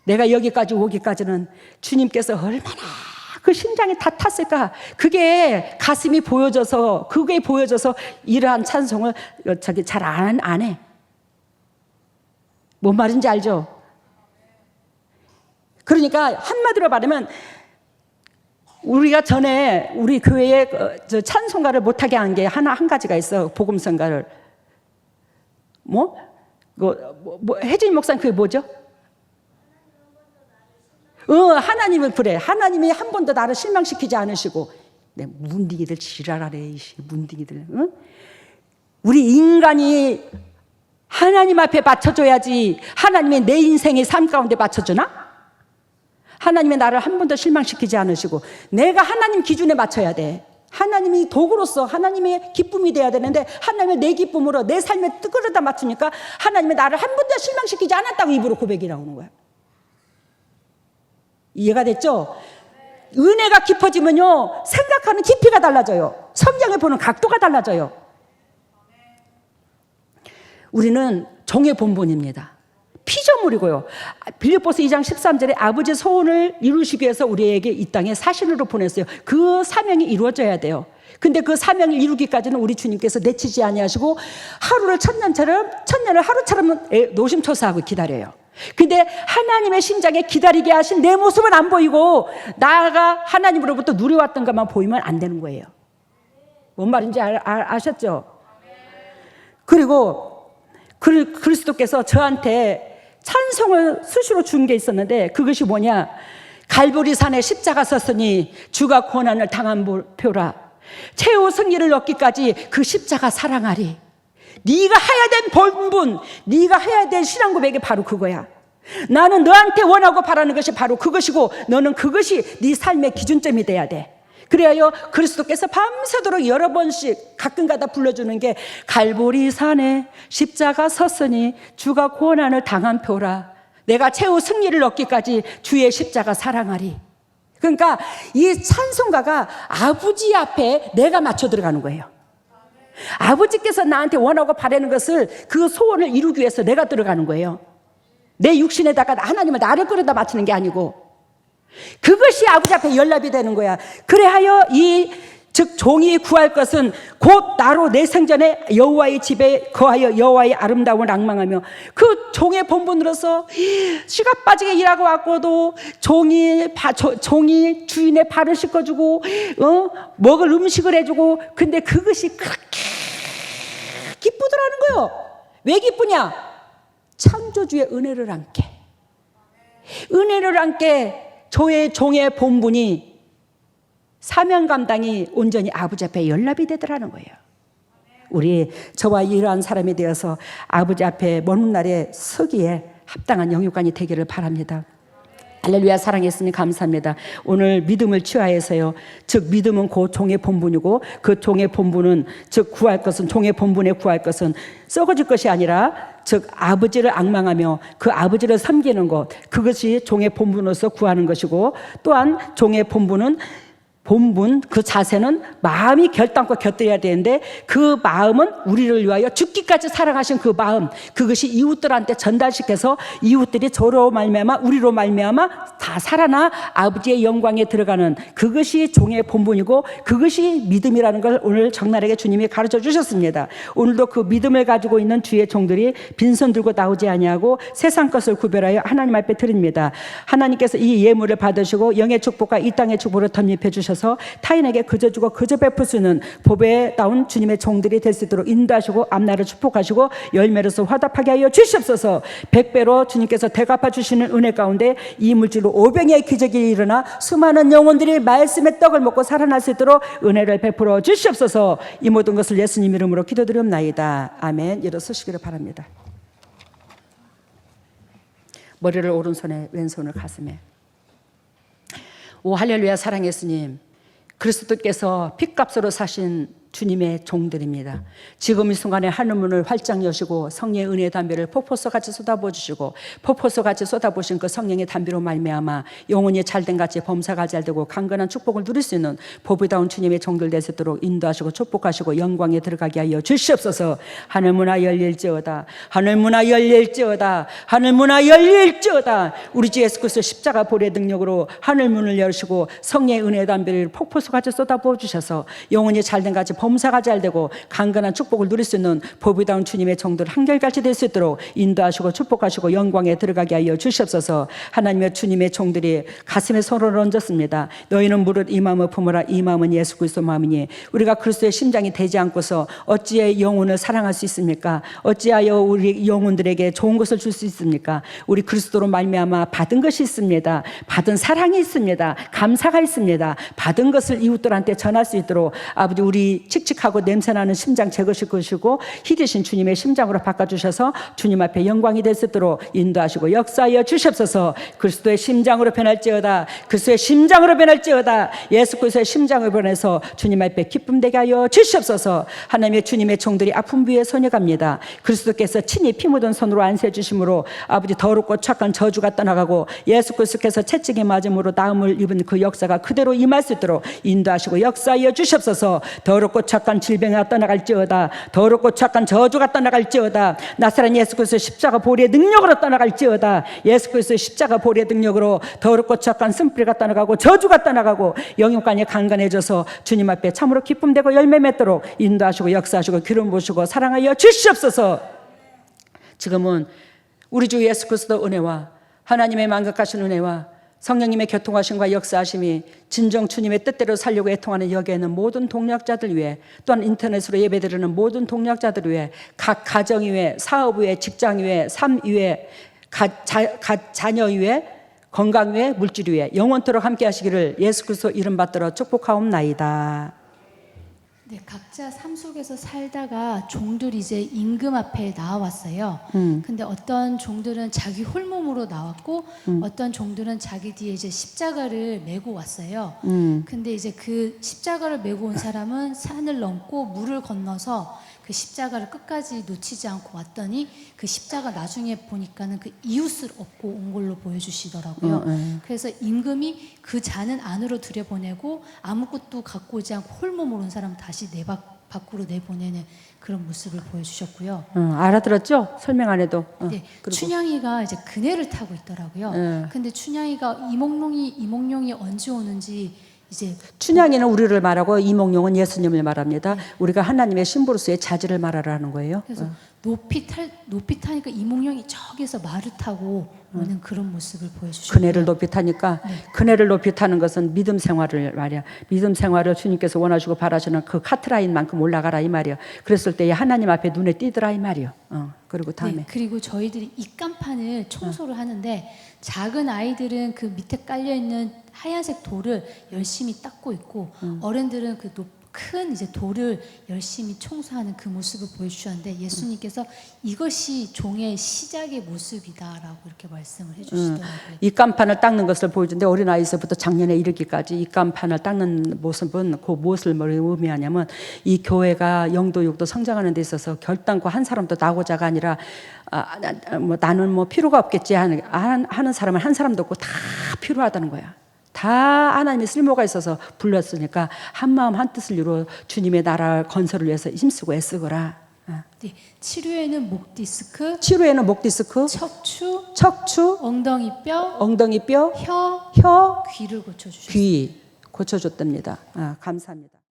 내가 여기까지 오기까지는 주님께서 얼마나 그 심장이 다 탔을까? 그게 가슴이 보여져서, 그게 보여져서 이러한 찬송을 잘 안 해. 뭔 말인지 알죠? 그러니까 한마디로 말하면, 우리가 전에 우리 교회에 찬송가를 못하게 한 게 한 가지가 있어. 복음성가를. 혜진 목사님 그게 뭐죠? 하나님은 그래. 하나님이 한 번도 나를 실망시키지 않으시고. 내 문딩이들 지랄하네, 문딩이들. 응? 우리 인간이 하나님 앞에 맞춰줘야지. 하나님이 내 인생의 삶 가운데 맞춰주나? 하나님이 나를 한 번도 실망시키지 않으시고, 내가 하나님 기준에 맞춰야 돼. 하나님이 도구로서 하나님의 기쁨이 돼야 되는데, 하나님을 내 기쁨으로 내 삶에 끌어다 맞추니까 하나님이 나를 한 번도 실망시키지 않았다고 입으로 고백이 나오는 거야. 이해가 됐죠? 은혜가 깊어지면요, 생각하는 깊이가 달라져요. 성경을 보는 각도가 달라져요. 우리는 종의 본분입니다. 피조물이고요. 빌립보서 2장 13절에 아버지의 소원을 이루시기 위해서 우리에게 이 땅에 사신으로 보냈어요. 그 사명이 이루어져야 돼요. 근데 그 사명을 이루기까지는 우리 주님께서 내치지 아니하시고 하루를 천년을 하루처럼 노심초사하고 기다려요. 근데 하나님의 심장에 기다리게 하신 내 모습은 안 보이고, 나가 하나님으로부터 누려왔던 것만 보이면 안 되는 거예요. 뭔 말인지 아셨죠? 그리고 그리스도께서 저한테 찬송을 수시로 준 게 있었는데, 그것이 뭐냐? 갈보리산에 십자가 섰으니 주가 고난을 당한 표라. 최후 승리를 얻기까지 그 십자가 사랑하리. 네가 해야 될 본분, 네가 해야 될 신앙 고백이 바로 그거야. 나는 너한테 원하고 바라는 것이 바로 그것이고, 너는 그것이 네 삶의 기준점이 돼야 돼. 그래야 그리스도께서 밤새도록 여러 번씩 가끔가다 불러주는 게, 갈보리산에 십자가 섰으니 주가 고난을 당한 표라. 내가 최후 승리를 얻기까지 주의 십자가 사랑하리. 그러니까 이 찬송가가 아버지 앞에 내가 맞춰 들어가는 거예요. 아버지께서 나한테 원하고 바라는 것을, 그 소원을 이루기 위해서 내가 들어가는 거예요. 내 육신에다가 하나님을 나를 끌어다 맞추는 게 아니고, 그것이 아버지 앞에 연락이 되는 거야. 그래하여 즉 종이 구할 것은 곧 나로 내 생전에 여호와의 집에 거하여 여호와의 아름다움을 낭망하며, 그 종의 본분으로서 씨가 빠지게 일하고 왔고도 종이 주인의 발을 씻어주고 먹을 음식을 해주고, 근데 그것이 그렇게 기쁘더라는 거예요. 왜 기쁘냐? 창조주의 은혜를 안게, 은혜를 안게 종의 본분이, 사명 감당이 온전히 아버지 앞에 연락이 되더라는 거예요. 우리 저와 이러한 사람이 되어서 아버지 앞에 먼 날에 서기에 합당한 영육관이 되기를 바랍니다. 할렐루야. 사랑했으니 감사합니다. 오늘 믿음을 취하여서요, 즉 믿음은 곧 종의 본분이고, 그 종의 본분은, 즉 구할 것은, 종의 본분에 구할 것은 썩어질 것이 아니라, 즉 아버지를 앙망하며 그 아버지를 섬기는 것, 그것이 종의 본분으로서 구하는 것이고, 또한 종의 본분, 그 자세는 마음이 결단코 곁들여야 되는데, 그 마음은 우리를 위하여 죽기까지 사랑하신 그 마음, 그것이 이웃들한테 전달시켜서 이웃들이 저로 말미암아 우리로 말미암아 다 살아나 아버지의 영광에 들어가는, 그것이 종의 본분이고, 그것이 믿음이라는 걸 오늘 적나라하게 주님이 가르쳐 주셨습니다. 오늘도 그 믿음을 가지고 있는 주의 종들이 빈손 들고 나오지 아니하고 세상 것을 구별하여 하나님 앞에 드립니다. 하나님께서 이 예물을 받으시고 영의 축복과 이 땅의 축복을 덧입혀 주셔서 타인에게 그저 주고 그저 베풀 수 있는 보배다운 주님의 종들이 될 수 있도록 인도하시고 앞날을 축복하시고 열매로서 화답하게 하여 주시옵소서. 100배로 주님께서 대갚아 주시는 은혜 가운데 이 물질로 500의 기적이 일어나 수많은 영혼들이 말씀의 떡을 먹고 살아날 수 있도록 은혜를 베풀어 주시옵소서. 이 모든 것을 예수님 이름으로 기도드리옵나이다. 아멘. 일어서시기를 바랍니다. 머리를 오른손에, 왼손을 가슴에. 오 할렐루야. 사랑의 예수님, 그리스도께서 핏값으로 사신 주님의 종들입니다. 지금 이 순간에 하늘문을 활짝 여시고 성령의 은혜의 담배를 폭포수같이 쏟아부어주시고 폭포수같이 쏟아부으신 그 성령의 담배로 말미암아 영혼이 잘된 같이 범사가 잘되고 강건한 축복을 누릴 수 있는 보비다운 주님의 종들 되시도록 인도하시고 축복하시고 영광에 들어가게 하여 주시옵소서. 하늘문화 열릴지어다. 하늘문화 열릴지어다. 하늘문화 열릴지어다. 우리 주 예수 그리스도 십자가 보혈의 능력으로 하늘문을 열으시고 성령의 은혜의 담배를 폭포수같이 쏟아부어 주셔서 영혼이 잘된 같이 범사가 잘되고 강건한 축복을 누릴 수 있는 보비다운 주님의 종들 한결같이 될 수 있도록 인도하시고 축복하시고 영광에 들어가게 하여 주시옵소서. 하나님의 주님의 종들이 가슴에 손을 얹었습니다. 너희는 무릇 이 마음을 품으라. 이 마음은 예수 그리스도 마음이니 우리가 그리스도의 심장이 되지 않고서 어찌해 영혼을 사랑할 수 있습니까? 어찌하여 우리 영혼들에게 좋은 것을 줄 수 있습니까? 우리 그리스도로 말미암아 받은 것이 있습니다. 받은 사랑이 있습니다. 감사가 있습니다. 받은 것을 이웃들한테 전할 수 있도록 아버지 우리 칙칙하고 냄새나는 심장 제거하실 것이고 희되신 주님의 심장으로 바꿔주셔서 주님 앞에 영광이 될 수 있도록 인도하시고 역사하여 주시옵소서. 그리스도의 심장으로 변할지어다. 그리스도의 심장으로 변할지어다. 예수 그리스도의 심장을 변해서 주님 앞에 기쁨 되게 하여 주시옵소서. 하나님의 주님의 종들이 아픈 부위에 손해갑니다. 그리스도께서 친히 피 묻은 손으로 안수해 주심으로 아버지 더럽고 착한 저주가 떠나가고 예수 그리스도께서 채찍에 맞음으로 나음을 입은 그 역사가 그대로 임할 수 있도록 인도하시고 역사하여 주시옵소서. 더럽고 착한 질병이 떠나갈지어다. 더럽고 착한 저주가 떠나갈지어다. 나사렛 예수 그리스도 십자가 보혈의 능력으로 떠나갈지어다. 예수 그리스도 십자가 보혈의 능력으로 더럽고 착한 쓴뿌리가 떠나가고 저주가 떠나가고 영육간이 강건해져서 주님 앞에 참으로 기쁨되고 열매 맺도록 인도하시고 역사하시고 기름 부으시고 사랑하여 주시옵소서. 지금은 우리 주 예수 그리스도 은혜와 하나님의 만극하신 은혜와 성령님의 교통하심과 역사하심이 진정 주님의 뜻대로 살려고 애통하는 여기에는 모든 동력자들 위해 또한 인터넷으로 예배드리는 모든 동력자들 위해 각 가정 위에 사업 위에 직장 위에 삶 위에 자녀 위에 건강 위에 물질 위에 영원토록 함께 하시기를 예수 그리스도 이름 받들어 축복하옵나이다. 네, 각자 삶 속에서 살다가 종들이 이제 임금 앞에 나와왔어요. 근데 어떤 종들은 자기 홀몸으로 나왔고 어떤 종들은 자기 뒤에 이제 십자가를 메고 왔어요. 근데 이제 그 십자가를 메고 온 사람은 산을 넘고 물을 건너서 그 십자가를 끝까지 놓치지 않고 왔더니 그 십자가 나중에 보니까는 그 이웃을 업고 온 걸로 보여주시더라고요. 그래서 임금이 그 잔은 안으로 들여보내고 아무것도 갖고 오지 않고 홀몸으로 온 사람 다시 밖으로 내보내는 그런 모습을 보여주셨고요. 알아들었죠? 설명 안 해도. 네, 춘향이가 이제 그네를 타고 있더라고요. 근데 춘향이가 이몽룡이 언제 오는지 이제 춘향이는 우리를 말하고 이몽룡은 예수님을 말합니다. 우리가 하나님의 신부로서의 자질을 말하라는 거예요. 그래서 높이 타니까 이몽룡이 저기서 말을 타고 오는 그런 모습을 보여주셨어요. 그네를 높이 타니까 그네를 높이 타는 것은 믿음 생활을 말이야. 믿음 생활을 주님께서 원하시고 바라시는 그 카트라인만큼 올라가라 이 말이야. 그랬을 때 하나님 앞에 눈에 띄더라 이 말이요. 그리고 다음에 네, 그리고 저희들이 입간판을 청소를 하는데 작은 아이들은 그 밑에 깔려 있는 하얀색 돌을 열심히 닦고 있고 어른들은 그 큰 이제 돌을 열심히 청소하는 그 모습을 보여주셨는데 예수님께서 이것이 종의 시작의 모습이다라고 이렇게 말씀을 해주시더라고요. 입간판을 닦는 것을 보여주는데 어린아이에서부터 작년에 이르기까지 입간판을 닦는 모습은 그 무엇을 의미하냐면 이 교회가 영도 육도 성장하는 데 있어서 결단코 한 사람도 나고자가 아니라 나는 뭐 필요가 없겠지 하는 사람은 한 사람도 없고 다 필요하다는 거야. 다 하나님의 쓸모가 있어서 불렀으니까 한마음 한뜻을 이루어 주님의 나라 건설을 위해서 힘쓰고 애쓰거라. 네, 치료에는 목 디스크, 척추, 엉덩이뼈, 혀, 귀를 고쳐주셨어요. 귀 고쳐줬답니다. 감사합니다.